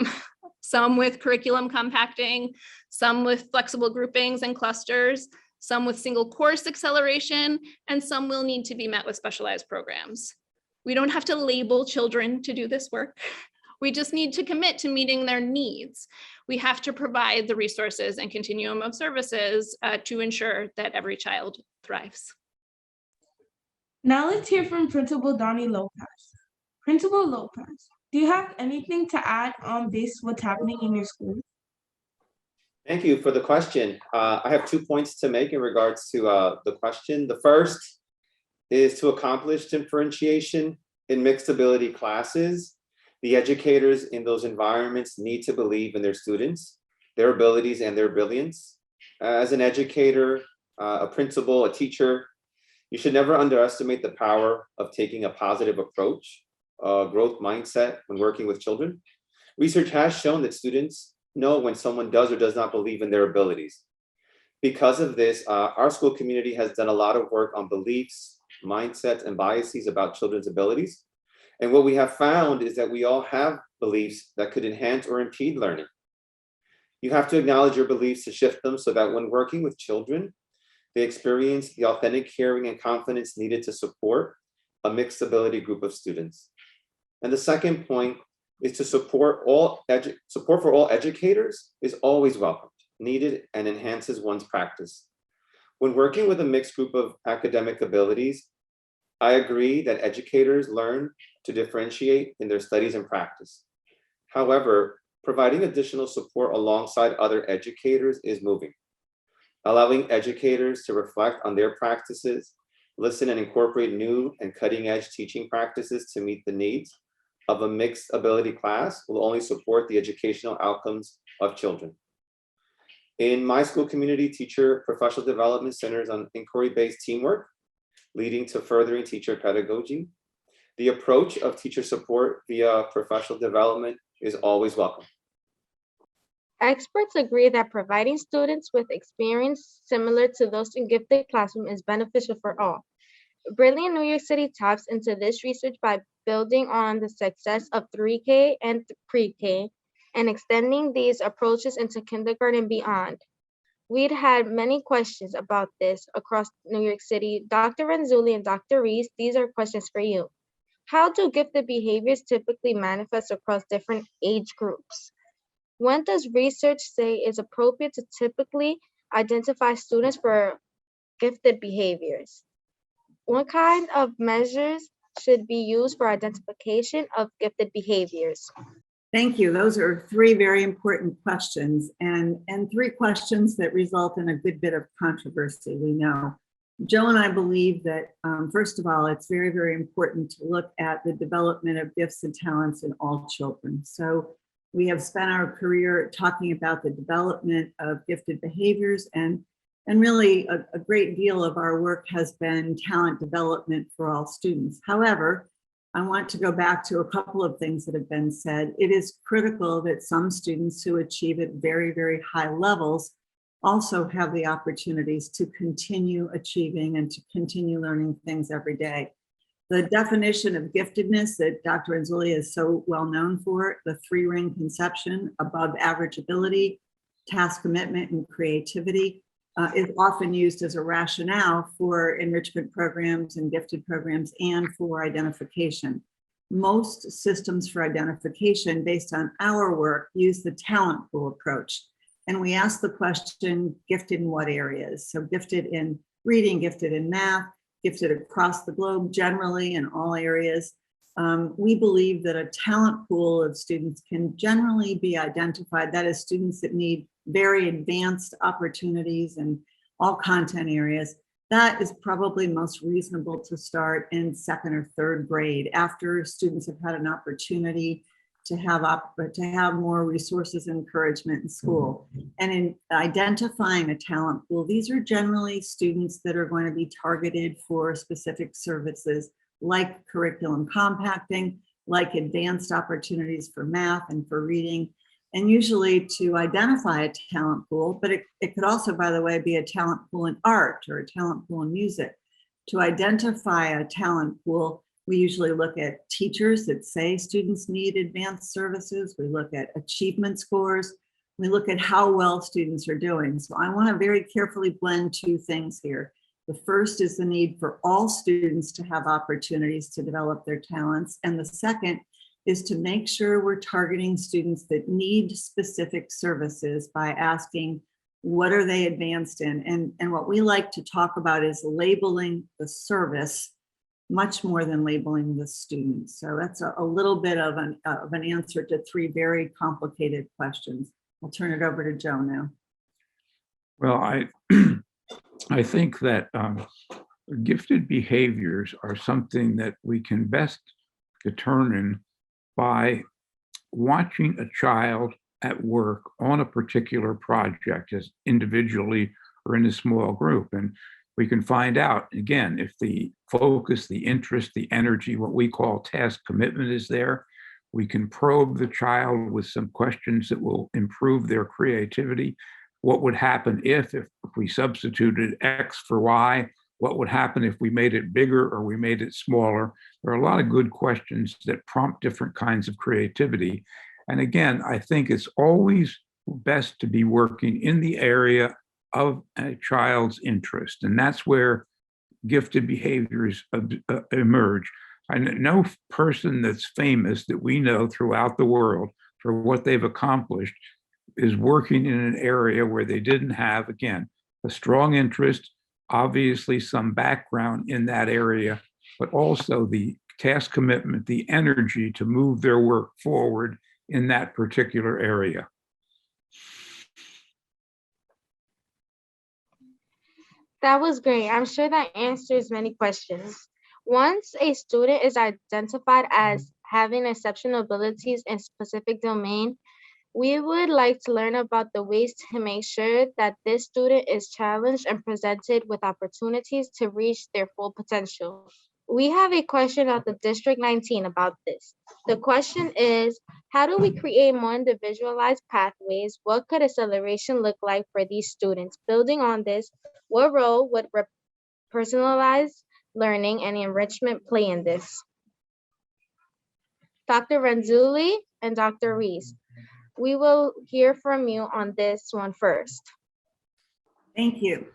Some with curriculum compacting, some with flexible groupings and clusters, some with single course acceleration, and some will need to be met with specialized programs. We don't have to label children to do this work. We just need to commit to meeting their needs. We have to provide the resources and continuum of services to ensure that every child thrives. Now let's hear from Principal Donnie Lopez. Principal Lopez, do you have anything to add on this, what's happening in your school? Thank you for the question. I have 2 points to make in regards to the question. The first is to accomplish differentiation in mixed ability classes. The educators in those environments need to believe in their students, their abilities, and their brilliance. As an educator, a principal, a teacher, you should never underestimate the power of taking a positive approach, a growth mindset when working with children. Research has shown that students know when someone does or does not believe in their abilities. Because of this, our school community has done a lot of work on beliefs, mindsets, and biases about children's abilities. And what we have found is that we all have beliefs that could enhance or impede learning. You have to acknowledge your beliefs to shift them so that when working with children, they experience the authentic caring and confidence needed to support a mixed ability group of students. And the second point is to support for all educators is always welcomed, needed, and enhances one's practice. When working with a mixed group of academic abilities, I agree that educators learn to differentiate in their studies and practice. However, providing additional support alongside other educators is moving. Allowing educators to reflect on their practices, listen and incorporate new and cutting-edge teaching practices to meet the needs of a mixed ability class will only support the educational outcomes of children. In my school community, teacher professional development centers on inquiry-based teamwork, leading to furthering teacher pedagogy. The approach of teacher support via professional development is always welcome. Experts agree that providing students with experience similar to those in gifted classroom is beneficial for all. Brilliant New York City taps into this research by building on the success of 3K and pre-K and extending these approaches into kindergarten and beyond. We'd had many questions about this across New York City. Dr. Renzulli and Dr. Reese, these are questions for you. How do gifted behaviors typically manifest across different age groups? When does research say it's appropriate to typically identify students for gifted behaviors? What kind of measures should be used for identification of gifted behaviors? Thank you. Those are three very important questions and three questions that result in a good bit of controversy, we know. Joe and I believe that, first of all, it's very, very important to look at the development of gifts and talents in all children. So we have spent our career talking about the development of gifted behaviors, and really a great deal of our work has been talent development for all students. However, I want to go back to a couple of things that have been said. It is critical that some students who achieve at very, very high levels also have the opportunities to continue achieving and to continue learning things every day. The definition of giftedness that Dr. Renzulli is so well known for, the three-ring conception, above average ability, task commitment, and creativity, is often used as a rationale for enrichment programs and gifted programs and for identification. Most systems for identification based on our work use the talent pool approach. And we ask the question, gifted in what areas? So gifted in reading, gifted in math, gifted across the globe, generally in all areas. We believe that a talent pool of students can generally be identified, that is students that need very advanced opportunities in all content areas. That is probably most reasonable to start in second or third grade after students have had an opportunity to have more resources and encouragement in school. And in identifying a talent pool, these are generally students that are going to be targeted for specific services like curriculum compacting, like advanced opportunities for math and for reading, and usually to identify a talent pool, but it could also, by the way, be a talent pool in art or a talent pool in music. To identify a talent pool, we usually look at teachers that say students need advanced services. We look at achievement scores. We look at how well students are doing. So I want to very carefully blend two things here. The first is the need for all students to have opportunities to develop their talents. And the second is to make sure we're targeting students that need specific services by asking, what are they advanced in? And what we like to talk about is labeling the service much more than labeling the student. So that's a little bit of an answer to three very complicated questions. I'll turn it over to Joe now. Well, I think that gifted behaviors are something that we can best determine by watching a child at work on a particular project, as individually or in a small group. And we can find out, again, if the focus, the interest, the energy, what we call task commitment is there. We can probe the child with some questions that will improve their creativity. What would happen if we substituted X for Y? What would happen if we made it bigger or we made it smaller? There are a lot of good questions that prompt different kinds of creativity. And again, I think it's always best to be working in the area of a child's interest. And that's where gifted behaviors emerge. I know no person that's famous that we know throughout the world for what they've accomplished is working in an area where they didn't have, again, a strong interest, obviously some background in that area, but also the task commitment, the energy to move their work forward in that particular area. That was great. I'm sure that answers many questions. Once a student is identified as having exceptional abilities in a specific domain, we would like to learn about the ways to make sure that this student is challenged and presented with opportunities to reach their full potential. We have a question at the District 19 about this. The question is, how do we create more individualized pathways? What could acceleration look like for these students? Building on this, what role would personalized learning and enrichment play in this? Dr. Renzulli and Dr. Reese. We will hear from you on this one first. Thank you.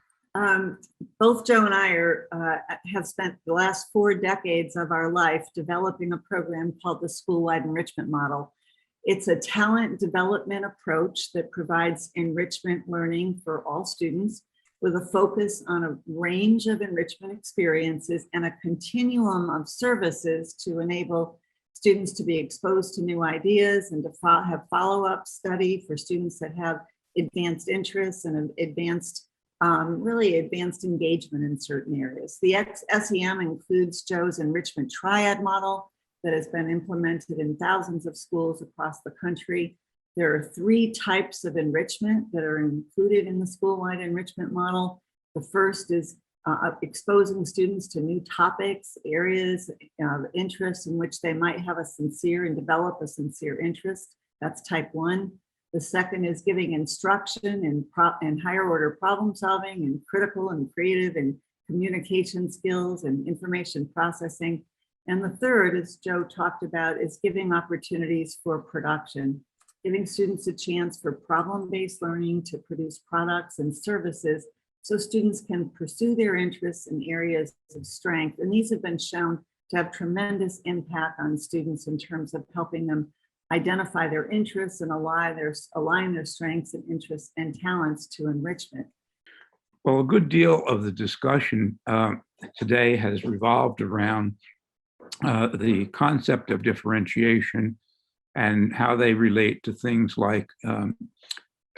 Both Joe and I have spent the last 4 decades of our life developing a program called the School-Wide Enrichment Model. It's a talent development approach that provides enrichment learning for all students with a focus on a range of enrichment experiences and a continuum of services to enable students to be exposed to new ideas and to have follow-up study for students that have advanced interests and really advanced engagement in certain areas. The SEM includes Joe's enrichment triad model that has been implemented in thousands of schools across the country. There are 3 types of enrichment that are included in the school-wide enrichment model. The first is exposing students to new topics, areas of interest in which they might have a sincere and develop a sincere interest. That's type 1. The second is giving instruction and higher order problem solving and critical and creative and communication skills and information processing. And the third, as Joe talked about, is giving opportunities for production, giving students a chance for problem-based learning to produce products and services so students can pursue their interests in areas of strength. And these have been shown to have tremendous impact on students in terms of helping them identify their interests and align their strengths and interests and talents to enrichment. Well, a good deal of the discussion today has revolved around the concept of differentiation and how they relate to things like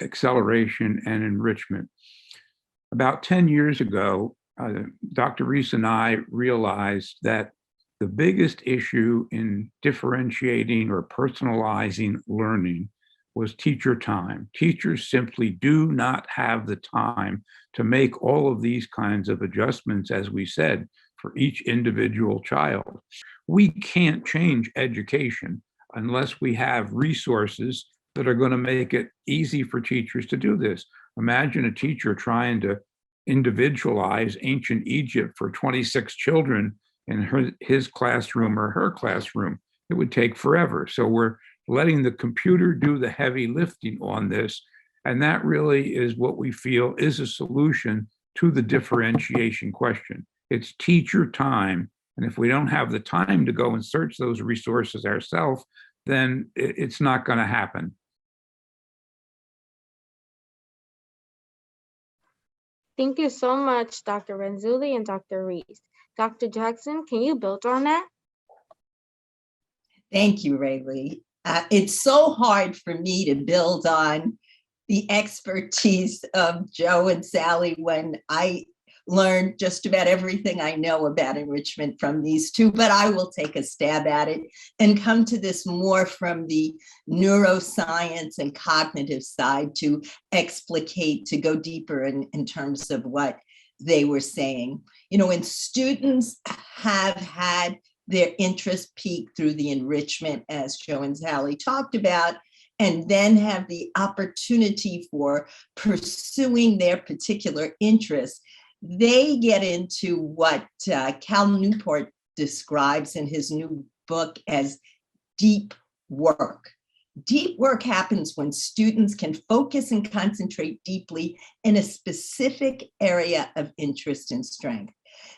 acceleration and enrichment. About 10 years ago, Dr. Reece and I realized that the biggest issue in differentiating or personalizing learning was teacher time. Teachers simply do not have the time to make all of these kinds of adjustments, as we said, for each individual child. We can't change education unless we have resources that are going to make it easy for teachers to do this. Imagine a teacher trying to individualize ancient Egypt for 26 children in his classroom or her classroom. It would take forever. So we're letting the computer do the heavy lifting on this. And that really is what we feel is a solution to the differentiation question. It's teacher time. And if we don't have the time to go and search those resources ourselves, then it's not going to happen. Thank you so much, Dr. Renzulli and Dr. Reece. Dr. Jackson, can you build on that? Thank you, Rayleigh. It's so hard for me to build on the expertise of Joe and Sally when I learned just about everything I know about enrichment from these two, but I will take a stab at it and come to this more from the neuroscience and cognitive side to explicate, to go deeper in terms of what they were saying. You know, when students have had their interest peak through the enrichment, as Joe and Sally talked about, and then have the opportunity for pursuing their particular interests, they get into what Cal Newport describes in his new book as deep work. Deep work happens when students can focus and concentrate deeply in a specific area of interest and strength.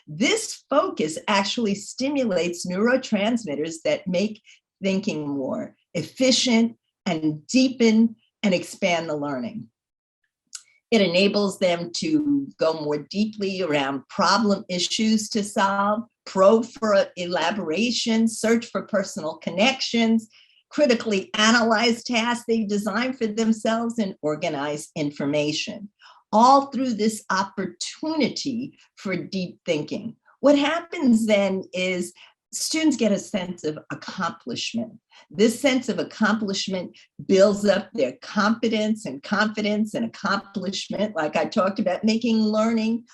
This focus actually stimulates neurotransmitters that make thinking more efficient and deepen and expand the learning. It enables them to go more deeply around problem issues to solve, probe for elaboration, search for personal connections, critically analyze tasks they design for themselves, and organize information, all through this opportunity for deep thinking. What happens then is students get a sense of accomplishment. This sense of accomplishment builds up their confidence and accomplishment, like I talked about, making learning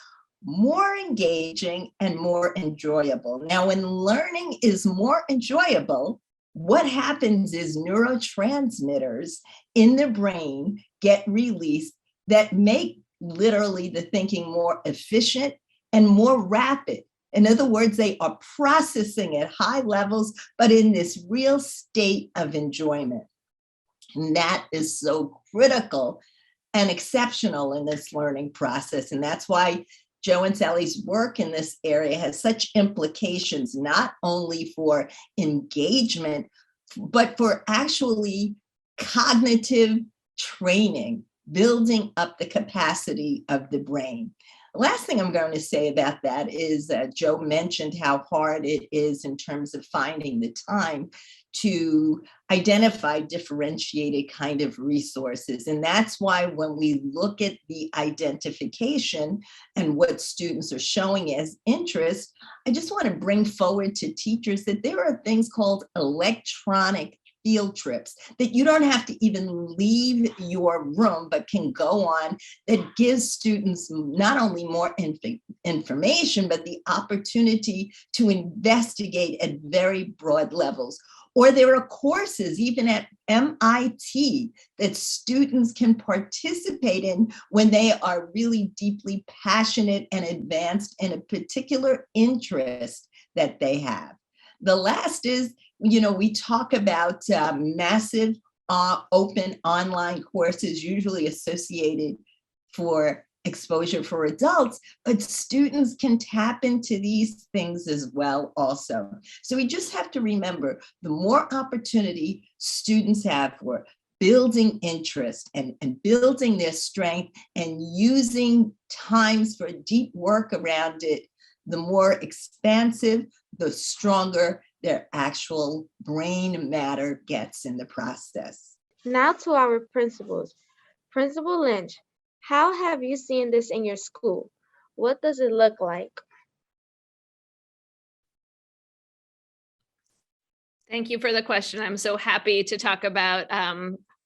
more engaging and more enjoyable. Now, when learning is more enjoyable, what happens is neurotransmitters in the brain get released that make literally the thinking more efficient and more rapid. In other words, they are processing at high levels, but in this real state of enjoyment. And that is so critical and exceptional in this learning process. And that's why Joe and Sally's work in this area has such implications, not only for engagement, but for actually cognitive training, building up the capacity of the brain. The last thing I'm going to say about that is Joe mentioned how hard it is in terms of finding the time to identify differentiated kind of resources. And that's why when we look at the identification and what students are showing as interest, I just want to bring forward to teachers that there are things called electronic field trips that you don't have to even leave your room, but can go on, that gives students not only more information, but the opportunity to investigate at very broad levels. Or there are courses, even at MIT, that students can participate in when they are really deeply passionate and advanced in a particular interest that they have. The last is, we talk about massive open online courses, usually associated for exposure for adults, but students can tap into these things as well also. So we just have to remember, the more opportunity students have for building interest and building their strength and using times for deep work around it, the more expansive, the stronger their actual brain matter gets in the process. Now to our principals. Principal Lynch, how have you seen this in your school? What does it look like? Thank you for the question. I'm so happy to talk about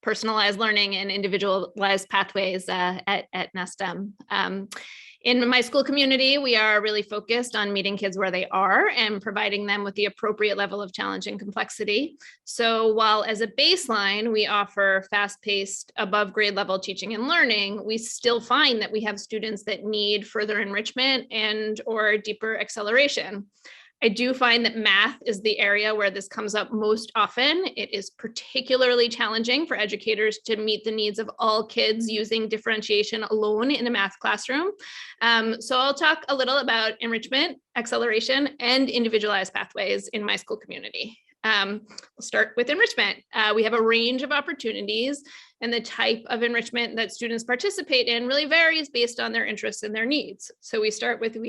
personalized learning and individualized pathways at NESTM. In my school community, we are really focused on meeting kids where they are and providing them with the appropriate level of challenge and complexity. So while as a baseline, we offer fast-paced, above grade level teaching and learning, we still find that we have students that need further enrichment and or deeper acceleration. I do find that math is the area where this comes up most often. It is particularly challenging for educators to meet the needs of all kids using differentiation alone in a math classroom. So I'll talk a little about enrichment, acceleration, and individualized pathways in my school community. We'll start with enrichment. We have a range of opportunities, and the type of enrichment that students participate in really varies based on their interests and their needs. So we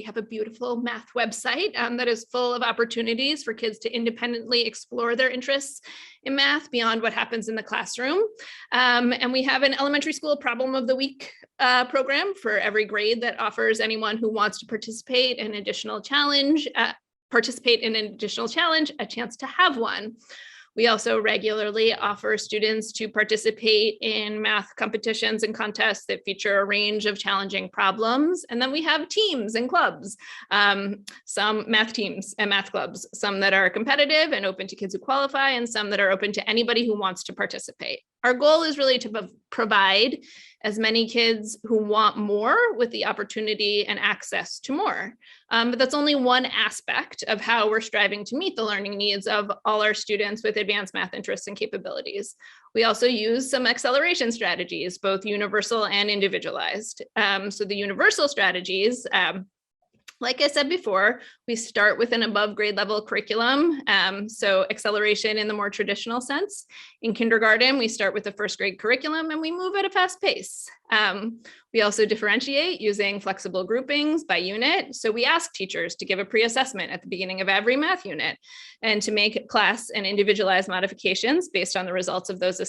have a beautiful math website that is full of opportunities for kids to independently explore their interests in math beyond what happens in the classroom. And we have an elementary school problem of the week program for every grade that offers anyone who wants to participate in an additional challenge a chance to have one. We also regularly offer students to participate in math competitions and contests that feature a range of challenging problems. And then we have teams and clubs, some math teams and math clubs, some that are competitive and open to kids who qualify, and some that are open to anybody who wants to participate. Our goal is really to provide as many kids who want more with the opportunity and access to more. But that's only one aspect of how we're striving to meet the learning needs of all our students with advanced math interests and capabilities. We also use some acceleration strategies, both universal and individualized. So the universal strategies, like I said before, we start with an above grade level curriculum. So acceleration in the more traditional sense. In kindergarten, we start with the first grade curriculum and we move at a fast pace. We also differentiate using flexible groupings by unit. So we ask teachers to give a pre-assessment at the beginning of every math unit and to make class and individualized modifications based on the results of those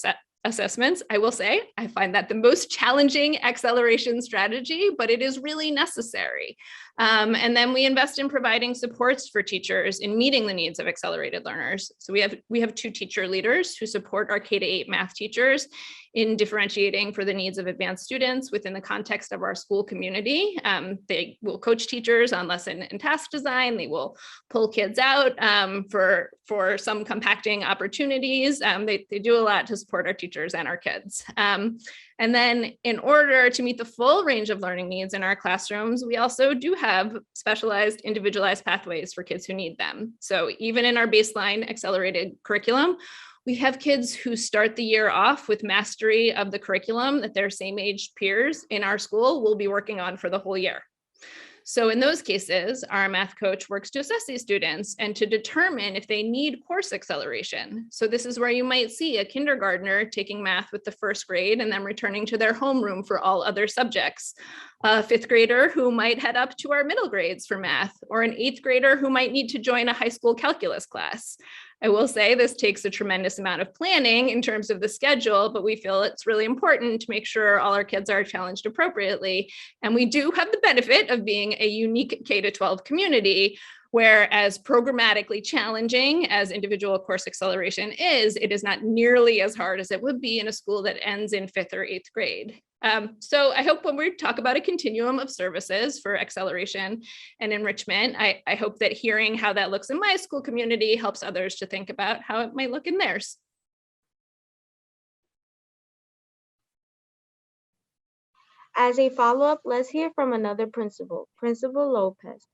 assessments. I will say, I find that the most challenging acceleration strategy, but it is really necessary. And then we invest in providing supports for teachers in meeting the needs of accelerated learners. So we have 2 teacher leaders who support our K-8 math teachers in differentiating for the needs of advanced students within the context of our school community. They will coach teachers on lesson and task design. They will pull kids out for some compacting opportunities. They do a lot to support our teachers and our kids. And then in order to meet the full range of learning needs in our classrooms, we also do have specialized individualized pathways for kids who need them. So even in our baseline accelerated curriculum, We have kids who start the year off with mastery of the curriculum that their same age peers in our school will be working on for the whole year. So in those cases, our math coach works to assess these students and to determine if they need course acceleration. So this is where you might see a kindergartner taking math with the first grade and then returning to their homeroom for all other subjects. A fifth grader who might head up to our middle grades for math, or an eighth grader who might need to join a high school calculus class. I will say this takes a tremendous amount of planning in terms of the schedule, but we feel it's really important to make sure all our kids are challenged appropriately. And we do have the benefit of being a unique K-12 community, where as programmatically challenging as individual course acceleration is, it is not nearly as hard as it would be in a school that ends in fifth or eighth grade. So I hope when we talk about a continuum of services for acceleration and enrichment, I hope that hearing how that looks in my school community helps others to think about how it might look in theirs. As a follow-up, let's hear from another principal, Principal Lopez.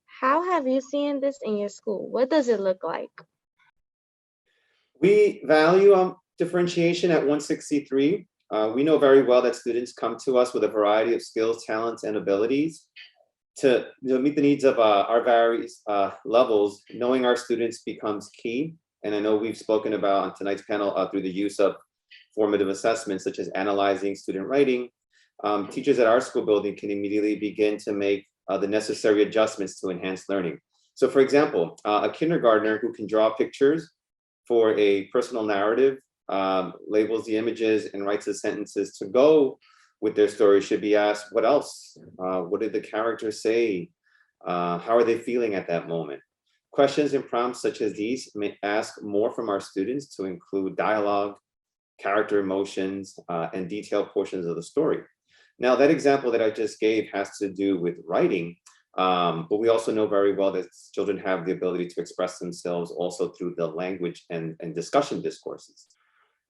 How have you seen this in your school? What does it look like? We value differentiation at 163. We know very well that students come to us with a variety of skills, talents, and abilities. To meet the needs of our various levels, knowing our students becomes key. And I know we've spoken about on tonight's panel through the use of formative assessments, such as analyzing student writing. Teachers at our school building can immediately begin to make the necessary adjustments to enhance learning. So for example, a kindergartner who can draw pictures for a personal narrative, labels the images and writes the sentences to go with their story should be asked, what else? What did the characters say? How are they feeling at that moment? Questions and prompts such as these may ask more from our students to include dialogue, character emotions, and detailed portions of the story. Now, that example that I just gave has to do with writing, but we also know very well that children have the ability to express themselves also through the language and discussion discourses.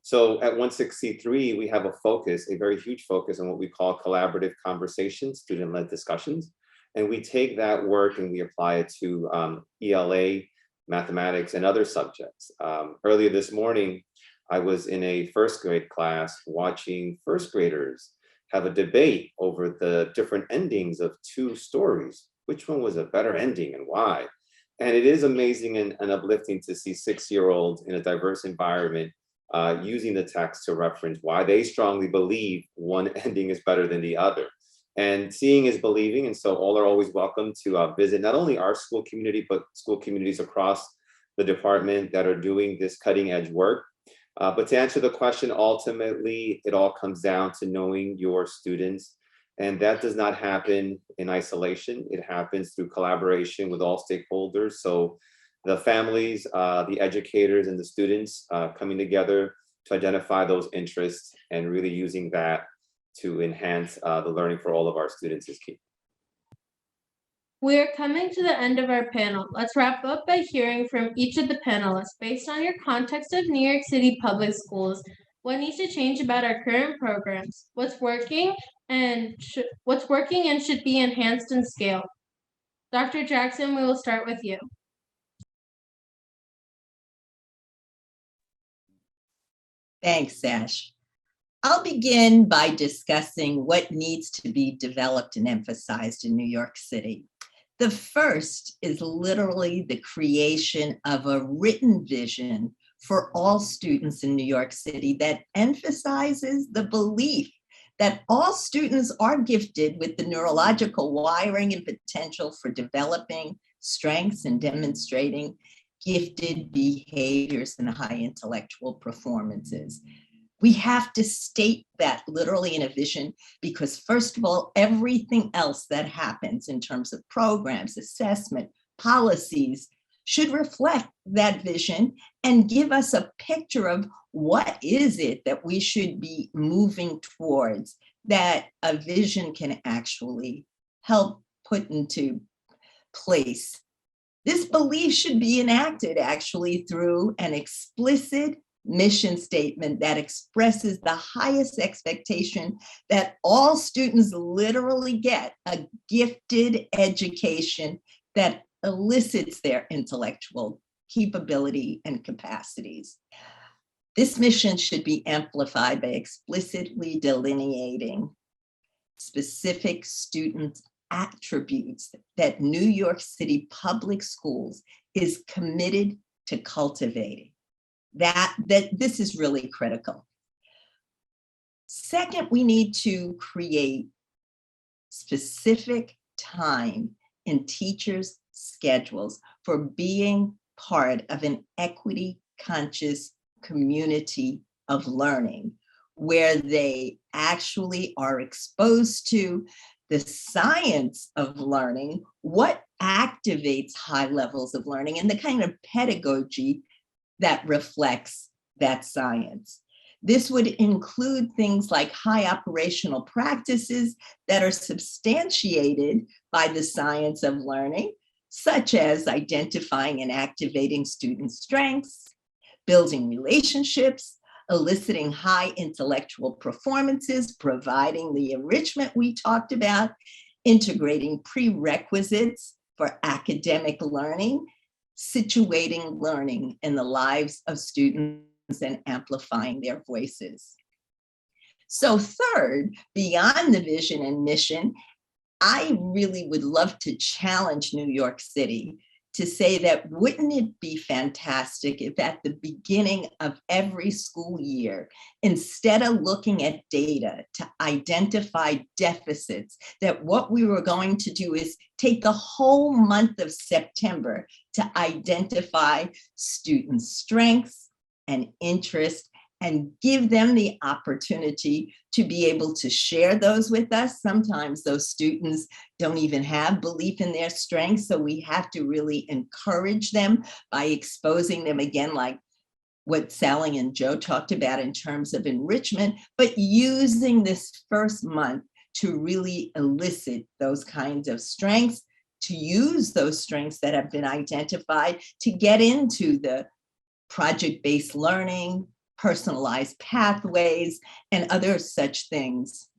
So at 163, we have a focus, a very huge focus on what we call collaborative conversations, student-led discussions. And we take that work and we apply it to ELA, mathematics, and other subjects. Earlier this morning, I was in a first grade class watching first graders have a debate over the different endings of two stories. Which one was a better ending and why? And it is amazing and uplifting to see 6-year-olds in a diverse environment using the text to reference why they strongly believe one ending is better than the other. And seeing is believing, and so all are always welcome to visit not only our school community, but school communities across the department that are doing this cutting edge work. But to answer the question, ultimately, it all comes down to knowing your students. And that does not happen in isolation. It happens through collaboration with all stakeholders. So the families, the educators, and the students coming together to identify those interests and really using that to enhance the learning for all of our students is key. We're coming to the end of our panel. Let's wrap up by hearing from each of the panelists. Based on your context of New York City public schools, what needs to change about our current programs? What's working and should be enhanced and scaled? Dr. Jackson, we will start with you. Thanks, Ash. I'll begin by discussing what needs to be developed and emphasized in New York City. The first is literally the creation of a written vision for all students in New York City that emphasizes the belief that all students are gifted with the neurological wiring and potential for developing strengths and demonstrating gifted behaviors and high intellectual performances. We have to state that literally in a vision because, first of all, everything else that happens in terms of programs, assessment, policies should reflect that vision and give us a picture of what is it that we should be moving towards that a vision can actually help put into place. This belief should be enacted actually through an explicit mission statement that expresses the highest expectation that all students literally get a gifted education that elicits their intellectual capability and capacities. This mission should be amplified by explicitly delineating specific student attributes that New York City Public Schools is committed to cultivating. That this is really critical. Second, we need to create specific time in teachers' schedules for being part of an equity-conscious community of learning, where they actually are exposed to the science of learning, what activates high levels of learning, and the kind of pedagogy that reflects that science. This would include things like high operational practices that are substantiated by the science of learning, such as identifying and activating student strengths, building relationships, eliciting high intellectual performances, providing the enrichment we talked about, integrating prerequisites for academic learning, situating learning in the lives of students and amplifying their voices. So third, beyond the vision and mission, I really would love to challenge New York City to say that wouldn't it be fantastic if at the beginning of every school year, instead of looking at data to identify deficits, that what we were going to do is take the whole month of September to identify student strengths and interests and give them the opportunity to be able to share those with us. Sometimes those students don't even have belief in their strengths, so we have to really encourage them by exposing them, again, like what Sally and Joe talked about in terms of enrichment, but using this first month to really elicit those kinds of strengths, to use those strengths that have been identified to get into the project-based learning, personalized pathways, and other such things.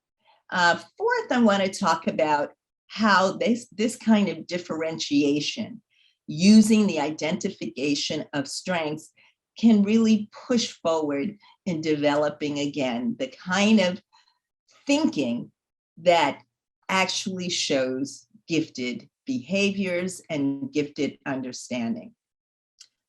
Fourth, I want to talk about how this kind of differentiation, using the identification of strengths, can really push forward in developing, again, the kind of thinking that actually shows gifted behaviors and gifted understanding.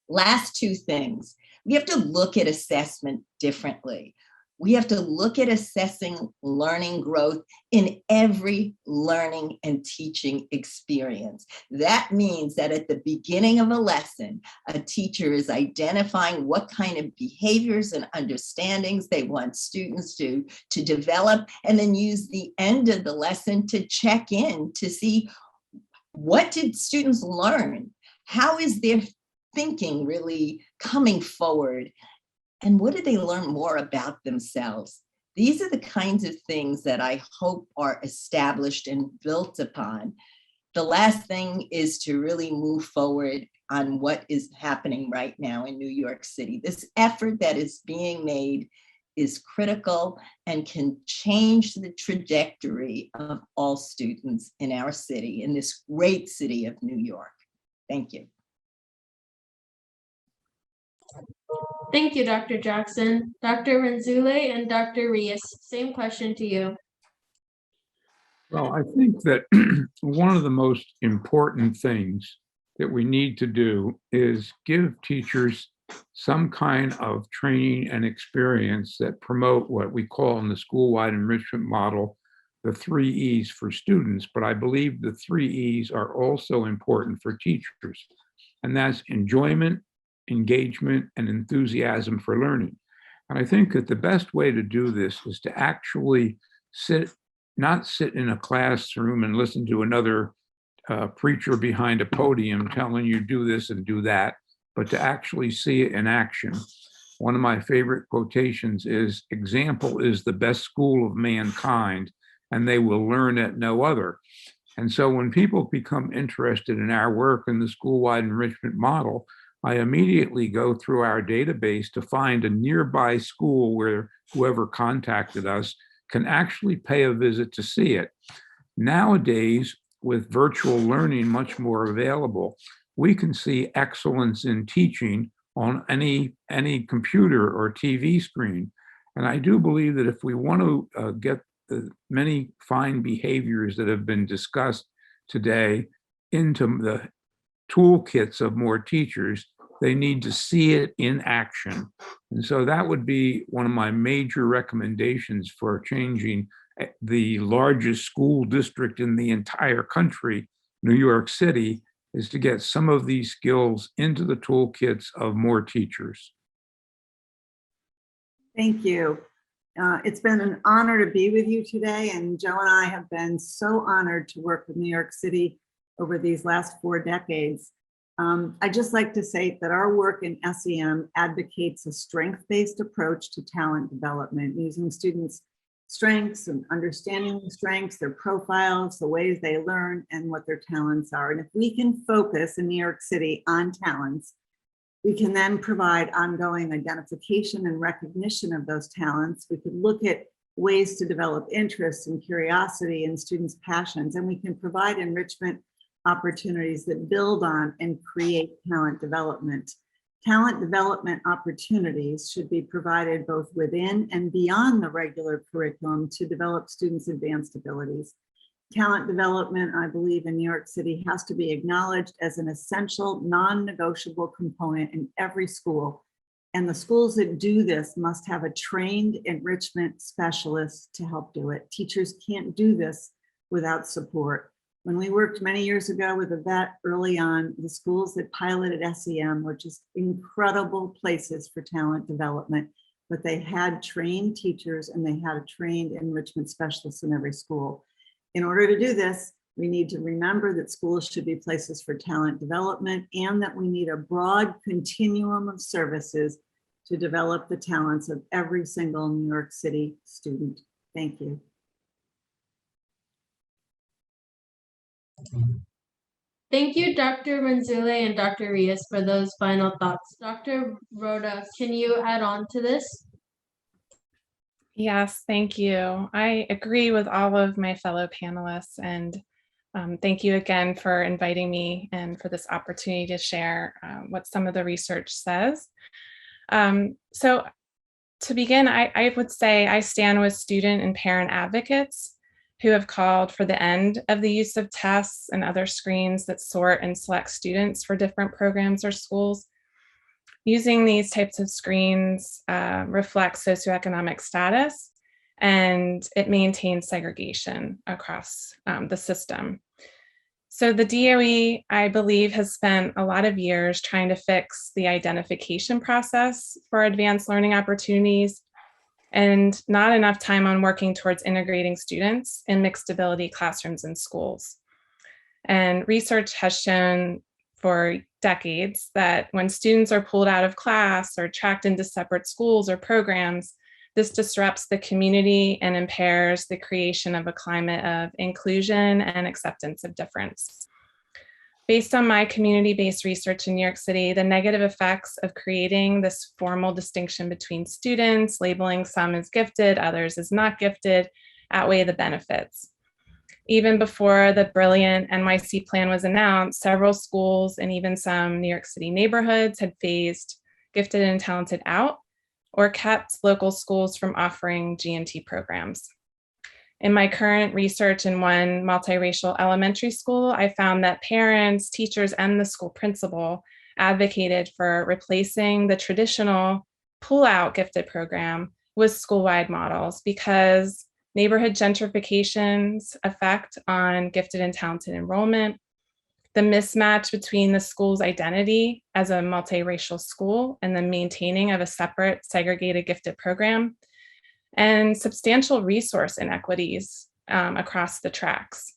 Last two things. We have to look at assessment differently. We have to look at assessing learning growth in every learning and teaching experience. That means that at the beginning of a lesson, a teacher is identifying what kind of behaviors and understandings they want students to develop, and then use the end of the lesson to check in to see what did students learn? How is their thinking really coming forward? And what did they learn more about themselves? These are the kinds of things that I hope are established and built upon. The last thing is to really move forward on what is happening right now in New York City. This effort that is being made is critical and can change the trajectory of all students in our city, in this great city of New York. Thank you. Thank you, Dr. Jackson. Dr. Renzulli and Dr. Reis, same question to you. Well, I think that one of the most important things that we need to do is give teachers some kind of training and experience that promote what we call in the school-wide enrichment model, the 3 E's for students. But I believe the 3 E's are also important for teachers, and that's enjoyment, engagement, and enthusiasm for learning. And I think that the best way to do this is to actually not sit in a classroom and listen to another preacher behind a podium telling you do this and do that, but to actually see it in action. One of my favorite quotations is, "Example is the best school of mankind, and they will learn at no other." And so when people become interested in our work in the school-wide enrichment model, I immediately go through our database to find a nearby school where whoever contacted us can actually pay a visit to see it. Nowadays, with virtual learning much more available, we can see excellence in teaching on any computer or TV screen. And I do believe that if we want to get the many fine behaviors that have been discussed today into the toolkits of more teachers, they need to see it in action. And so that would be one of my major recommendations for changing the largest school district in the entire country, New York City, is to get some of these skills into the toolkits of more teachers. Thank you. It's been an honor to be with you today, and Joe and I have been so honored to work with New York City over these last 4 decades. I'd just like to say that our work in SEM advocates a strength-based approach to talent development, using students' strengths and understanding the strengths, their profiles, the ways they learn, and what their talents are. And if we can focus in New York City on talents, we can then provide ongoing identification and recognition of those talents. We can look at ways to develop interest and curiosity in students' passions, and we can provide enrichment opportunities that build on and create talent development. Talent development opportunities should be provided both within and beyond the regular curriculum to develop students' advanced abilities. Talent development, I believe, in New York City has to be acknowledged as an essential, non-negotiable component in every school. And the schools that do this must have a trained enrichment specialist to help do it. Teachers can't do this without support. When we worked many years ago with Yvette early on, the schools that piloted SEM were just incredible places for talent development, but they had trained teachers and they had a trained enrichment specialist in every school. In order to do this, we need to remember that schools should be places for talent development, and that we need a broad continuum of services to develop the talents of every single New York City student. Thank you. Thank you, Dr. Renzulli and Dr. Reis, for those final thoughts. Dr. Roda, can you add on to this? Yes, thank you. I agree with all of my fellow panelists, and thank you again for inviting me and for this opportunity to share what some of the research says. So to begin, I would say I stand with student and parent advocates who have called for the end of the use of tests and other screens that sort and select students for different programs or schools. Using these types of screens reflects socioeconomic status, and it maintains segregation across the system. So the DOE, I believe, has spent a lot of years trying to fix the identification process for advanced learning opportunities, and not enough time on working towards integrating students in mixed ability classrooms and schools. And research has shown for decades that when students are pulled out of class or tracked into separate schools or programs, this disrupts the community and impairs the creation of a climate of inclusion and acceptance of difference. Based on my community-based research in New York City, the negative effects of creating this formal distinction between students, labeling some as gifted, others as not gifted, outweigh the benefits. Even before the Brilliant NYC plan was announced, several schools and even some New York City neighborhoods had phased gifted and talented out or kept local schools from offering G&T programs. In my current research in one multiracial elementary school, I found that parents, teachers, and the school principal advocated for replacing the traditional pull-out gifted program with school-wide models because neighborhood gentrification's effect on gifted and talented enrollment, the mismatch between the school's identity as a multiracial school and the maintaining of a separate segregated gifted program, and substantial resource inequities across the tracks.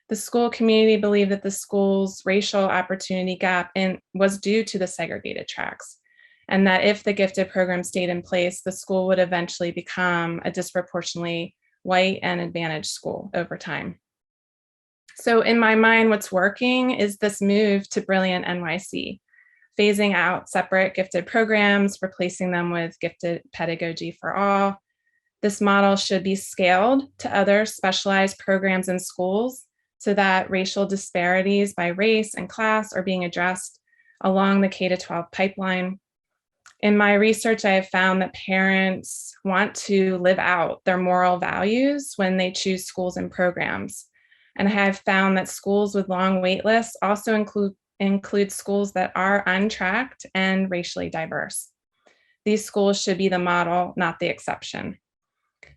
The school community believed that the school's racial opportunity gap was due to the segregated tracks, and that if the gifted program stayed in place, the school would eventually become a disproportionately white and advantaged school over time. So in my mind, what's working is this move to Brilliant NYC, phasing out separate gifted programs, replacing them with gifted pedagogy for all. This model should be scaled to other specialized programs in schools so that racial disparities by race and class are being addressed along the K-12 pipeline. In my research, I have found that parents want to live out their moral values when they choose schools and programs. And I have found that schools with long wait lists also include schools that are untracked and racially diverse. These schools should be the model, not the exception.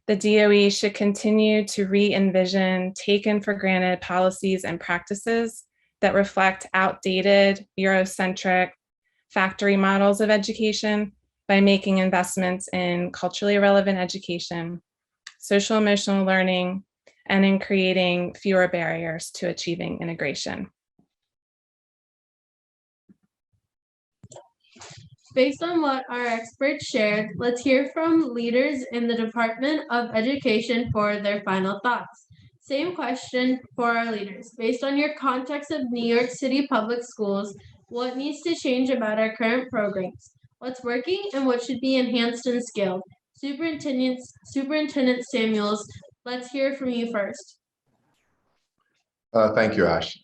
The DOE should continue to re-envision taken for granted policies and practices that reflect outdated, Eurocentric, factory models of education by making investments in culturally relevant education, social emotional learning, and in creating fewer barriers to achieving integration. Based on what our experts shared, let's hear from leaders in the Department of Education for their final thoughts. Same question for our leaders. Based on your context of New York City public schools, what needs to change about our current programs? What's working and what should be enhanced and scaled? Superintendent Samuels, let's hear from you first. Thank you, Ash.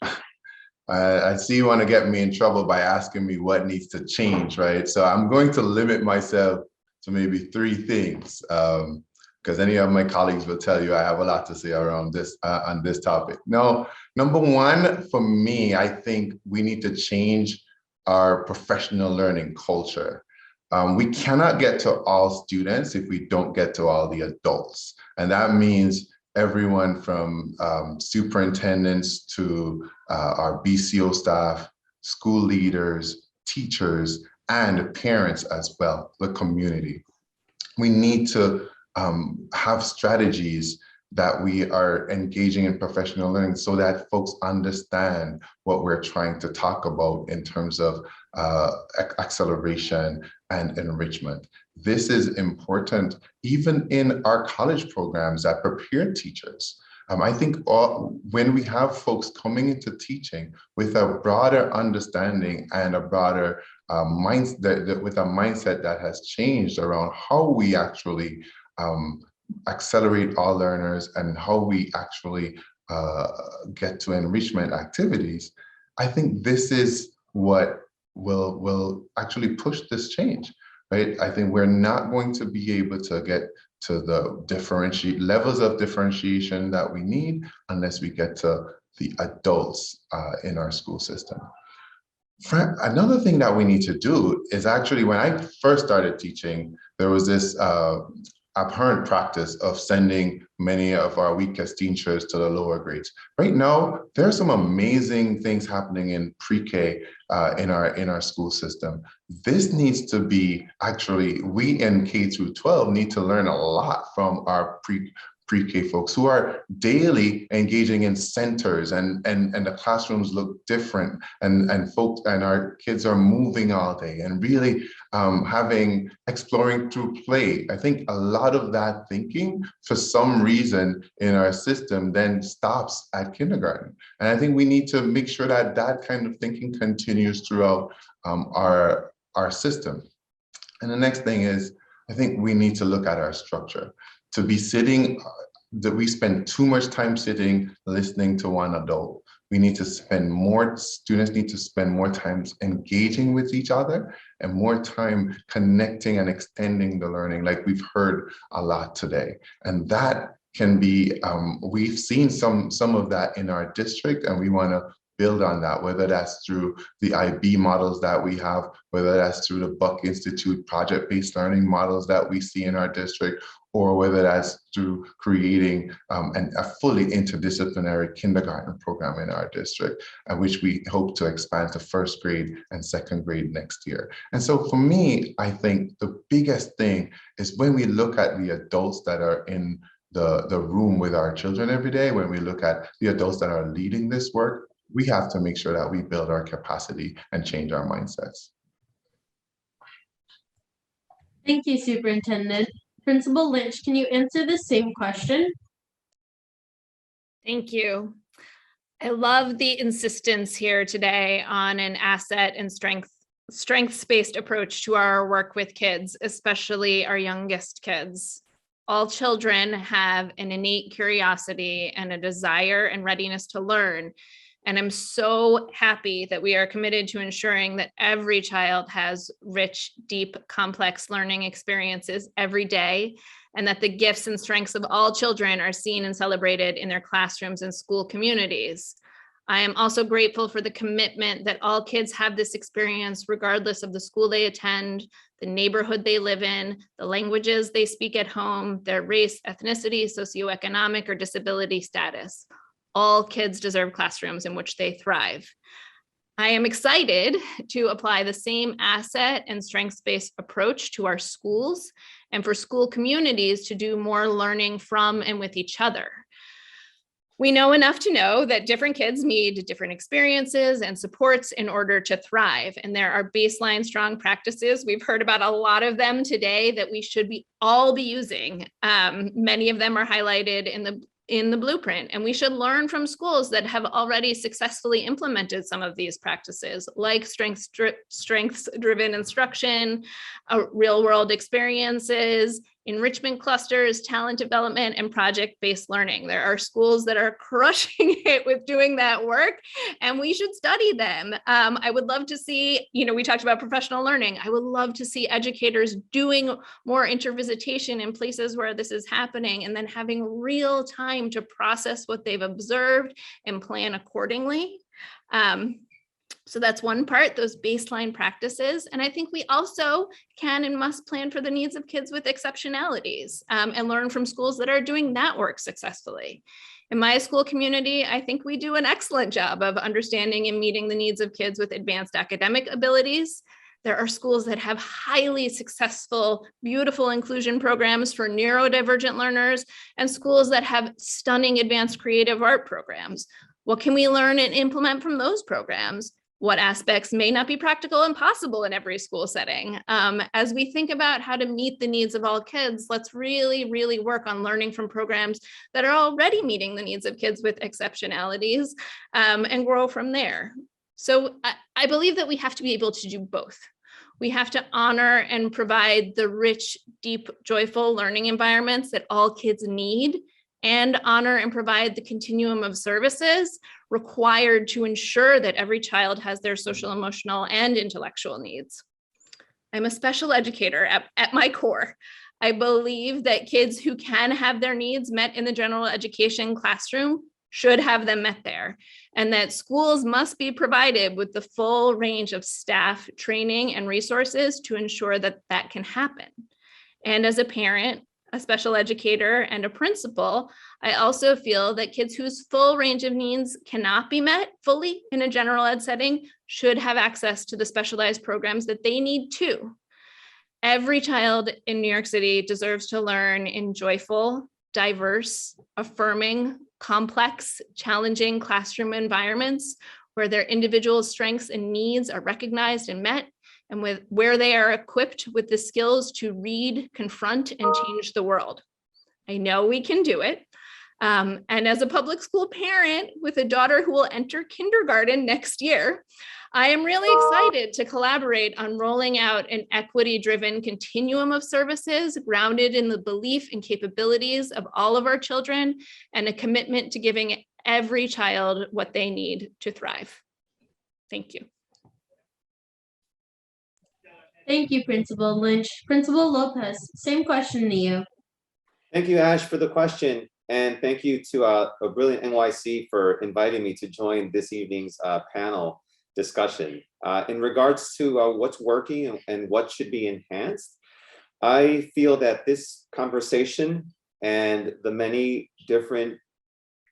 I see you want to get me in trouble by asking me what needs to change, right? So I'm going to limit myself to maybe 3 things, because any of my colleagues will tell you I have a lot to say around this on this topic. Now, number 1, for me, I think we need to change our professional learning culture. We cannot get to all students if we don't get to all the adults. And that means everyone from superintendents to our BCO staff, school leaders, teachers, and parents as well, the community. We need to have strategies that we are engaging in professional learning so that folks understand what we're trying to talk about in terms of acceleration and enrichment. This is important even in our college programs that prepare teachers. I think when we have folks coming into teaching with a broader understanding and a broader mindset, with a mindset that has changed around how we actually accelerate our learners and how we actually get to enrichment activities, I think this is what will actually push this change, right? I think we're not going to be able to get to the levels of differentiation that we need unless we get to the adults in our school system. Another thing that we need to do is actually, when I first started teaching, there was this apparent practice of sending many of our weakest teachers to the lower grades. Right now, there are some amazing things happening in pre-K in our school system. This needs to be actually, we in K through 12 need to learn a lot from our pre-K folks who are daily engaging in centers, and the classrooms look different, and our kids are moving all day and really exploring through play. I think a lot of that thinking, for some reason in our system, then stops at kindergarten. And I think we need to make sure that that kind of thinking continues throughout our system. And the next thing is, I think we need to look at our structure. To be sitting, that we spend too much time sitting, listening to one adult. We need to students need to spend more time engaging with each other and more time connecting and extending the learning, like we've heard a lot today. And that can be, we've seen some of that in our district, and we want to build on that, whether that's through the IB models that we have, whether that's through the Buck Institute project-based learning models that we see in our district, or whether that's through creating a fully interdisciplinary kindergarten program in our district, which we hope to expand to 1st grade and 2nd grade next year. And so for me, I think the biggest thing is when we look at the adults that are in the room with our children every day, when we look at the adults that are leading this work, we have to make sure that we build our capacity and change our mindsets. Thank you, Superintendent. Principal Lynch, can you answer the same question? Thank you. I love the insistence here today on an asset and strengths-based approach to our work with kids, especially our youngest kids. All children have an innate curiosity and a desire and readiness to learn. And I'm so happy that we are committed to ensuring that every child has rich, deep, complex learning experiences every day, and that the gifts and strengths of all children are seen and celebrated in their classrooms and school communities. I am also grateful for the commitment that all kids have this experience regardless of the school they attend, the neighborhood they live in, the languages they speak at home, their race, ethnicity, socioeconomic, or disability status. All kids deserve classrooms in which they thrive. I am excited to apply the same asset and strengths-based approach to our schools and for school communities to do more learning from and with each other. We know enough to know that different kids need different experiences and supports in order to thrive. And there are baseline strong practices. We've heard about a lot of them today that we should all be using. Many of them are highlighted in the blueprint, and we should learn from schools that have already successfully implemented some of these practices, like strengths-driven instruction, real-world experiences, enrichment clusters, talent development, and project-based learning. There are schools that are crushing it with doing that work, and we should study them. I would love to see, we talked about professional learning. I would love to see educators doing more intervisitation in places where this is happening, and then having real time to process what they've observed and plan accordingly. So that's one part, those baseline practices. And I think we also can and must plan for the needs of kids with exceptionalities and learn from schools that are doing that work successfully. In my school community, I think we do an excellent job of understanding and meeting the needs of kids with advanced academic abilities. There are schools that have highly successful, beautiful inclusion programs for neurodivergent learners, and schools that have stunning advanced creative art programs. What can we learn and implement from those programs? What aspects may not be practical and possible in every school setting? As we think about how to meet the needs of all kids, let's really, really work on learning from programs that are already meeting the needs of kids with exceptionalities and grow from there. So I believe that we have to be able to do both. We have to honor and provide the rich, deep, joyful learning environments that all kids need, and honor and provide the continuum of services required to ensure that every child has their social, emotional, and intellectual needs. I'm a special educator at my core. I believe that kids who can have their needs met in the general education classroom should have them met there, and that schools must be provided with the full range of staff, training, and resources to ensure that that can happen. And as a parent, a special educator, and a principal, I also feel that kids whose full range of needs cannot be met fully in a general ed setting should have access to the specialized programs that they need too. Every child in New York City deserves to learn in joyful, diverse, affirming, complex, challenging classroom environments where their individual strengths and needs are recognized and met, and where they are equipped with the skills to read, confront, and change the world. I know we can do it. And as a public school parent with a daughter who will enter kindergarten next year, I am really excited to collaborate on rolling out an equity-driven continuum of services grounded in the belief and capabilities of all of our children, and a commitment to giving every child what they need to thrive. Thank you. Thank you, Principal Lynch. Principal Lopez, same question to you. Thank you, Ash, for the question. And thank you to Brilliant NYC for inviting me to join this evening's panel discussion. In regards to what's working and what should be enhanced, I feel that this conversation and the many different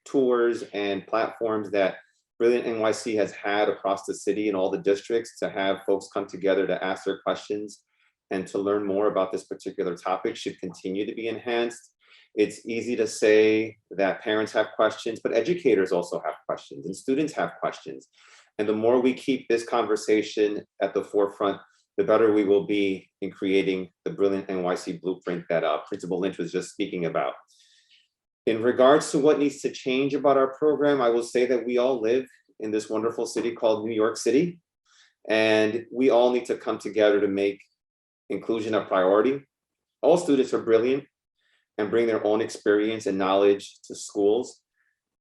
tours and platforms that Brilliant NYC has had across the city and all the districts to have folks come together to ask their questions and to learn more about this particular topic should continue to be enhanced. It's easy to say that parents have questions, but educators also have questions and students have questions. And the more we keep this conversation at the forefront, the better we will be in creating the Brilliant NYC blueprint that Principal Lynch was just speaking about. In regards to what needs to change about our program, I will say that we all live in this wonderful city called New York City, and we all need to come together to make inclusion a priority. All students are brilliant and bring their own experience and knowledge to schools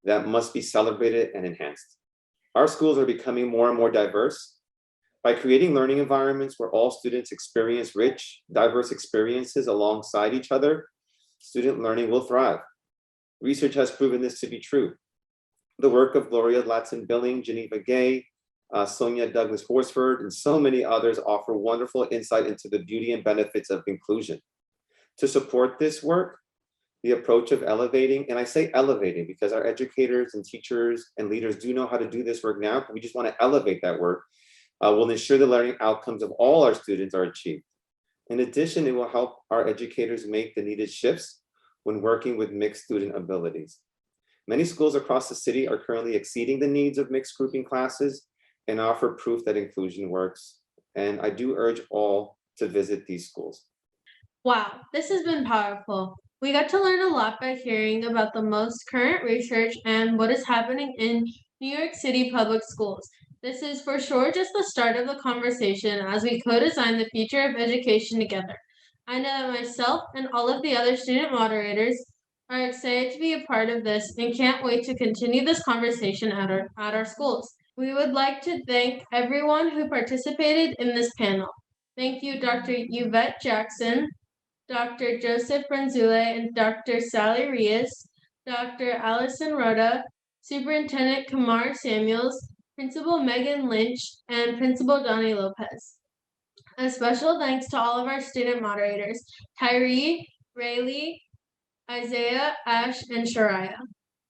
that must be celebrated and enhanced. Our schools are becoming more and more diverse. By creating learning environments where all students experience rich, diverse experiences alongside each other, student learning will thrive. Research has proven this to be true. The work of Gloria Latson-Billing, Geneva Gay, Sonia Douglas Horsford, and so many others offer wonderful insight into the beauty and benefits of inclusion. To support this work, the approach of elevating, and I say elevating because our educators and teachers and leaders do know how to do this work now, but we just want to elevate that work, will ensure the learning outcomes of all our students are achieved. In addition, it will help our educators make the needed shifts when working with mixed student abilities. Many schools across the city are currently exceeding the needs of mixed grouping classes and offer proof that inclusion works. And I do urge all to visit these schools. Wow, this has been powerful. We got to learn a lot by hearing about the most current research and what is happening in New York City public schools. This is for sure just the start of the conversation as we co-design the future of education together. I know that myself and all of the other student moderators are excited to be a part of this and can't wait to continue this conversation at our schools. We would like to thank everyone who participated in this panel. Thank you, Dr. Yvette Jackson, Dr. Joseph Renzulli, and Dr. Sally Reis, Dr. Allison Roda, Superintendent Kamar Samuels, Principal Megan Lynch, and Principal Donnie Lopez. A special thanks to all of our student moderators, Tyree, Rayleigh, Isaiah, Ash, and Shariah.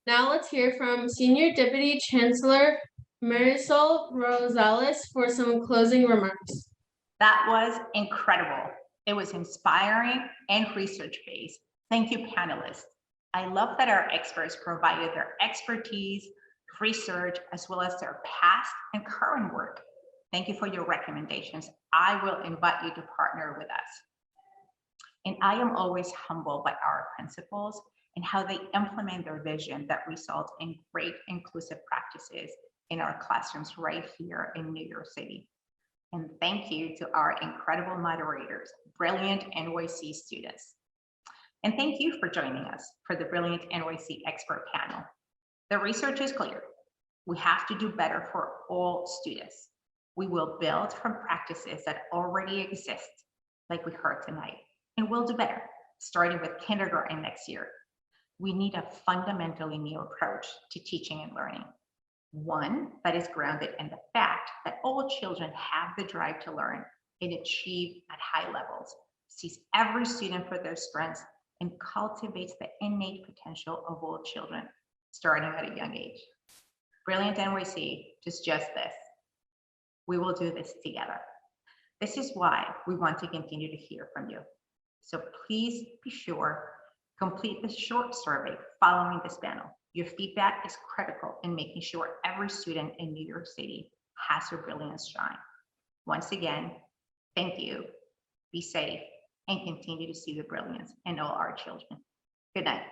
Now let's hear from Senior Deputy Chancellor Marisol Rosales for some closing remarks. That was incredible. It was inspiring and research-based. Thank you, panelists. I love that our experts provided their expertise, research, as well as their past and current work. Thank you for your recommendations. I will invite you to partner with us. And I am always humbled by our principals and how they implement their vision that results in great inclusive practices in our classrooms right here in New York City. And thank you to our incredible moderators, Brilliant NYC students. And thank you for joining us for the Brilliant NYC expert panel. The research is clear. We have to do better for all students. We will build from practices that already exist, like we heard tonight, and we'll do better, starting with kindergarten next year. We need a fundamentally new approach to teaching and learning. One that is grounded in the fact that all children have the drive to learn and achieve at high levels, sees every student for their strengths, and cultivates the innate potential of all children, starting at a young age. Brilliant NYC does just this. We will do this together. This is why we want to continue to hear from you. So please be sure, complete the short survey following this panel. Your feedback is critical in making sure every student in New York City has their brilliance shine. Once again, thank you, be safe, and continue to see the brilliance in all our children. Good night.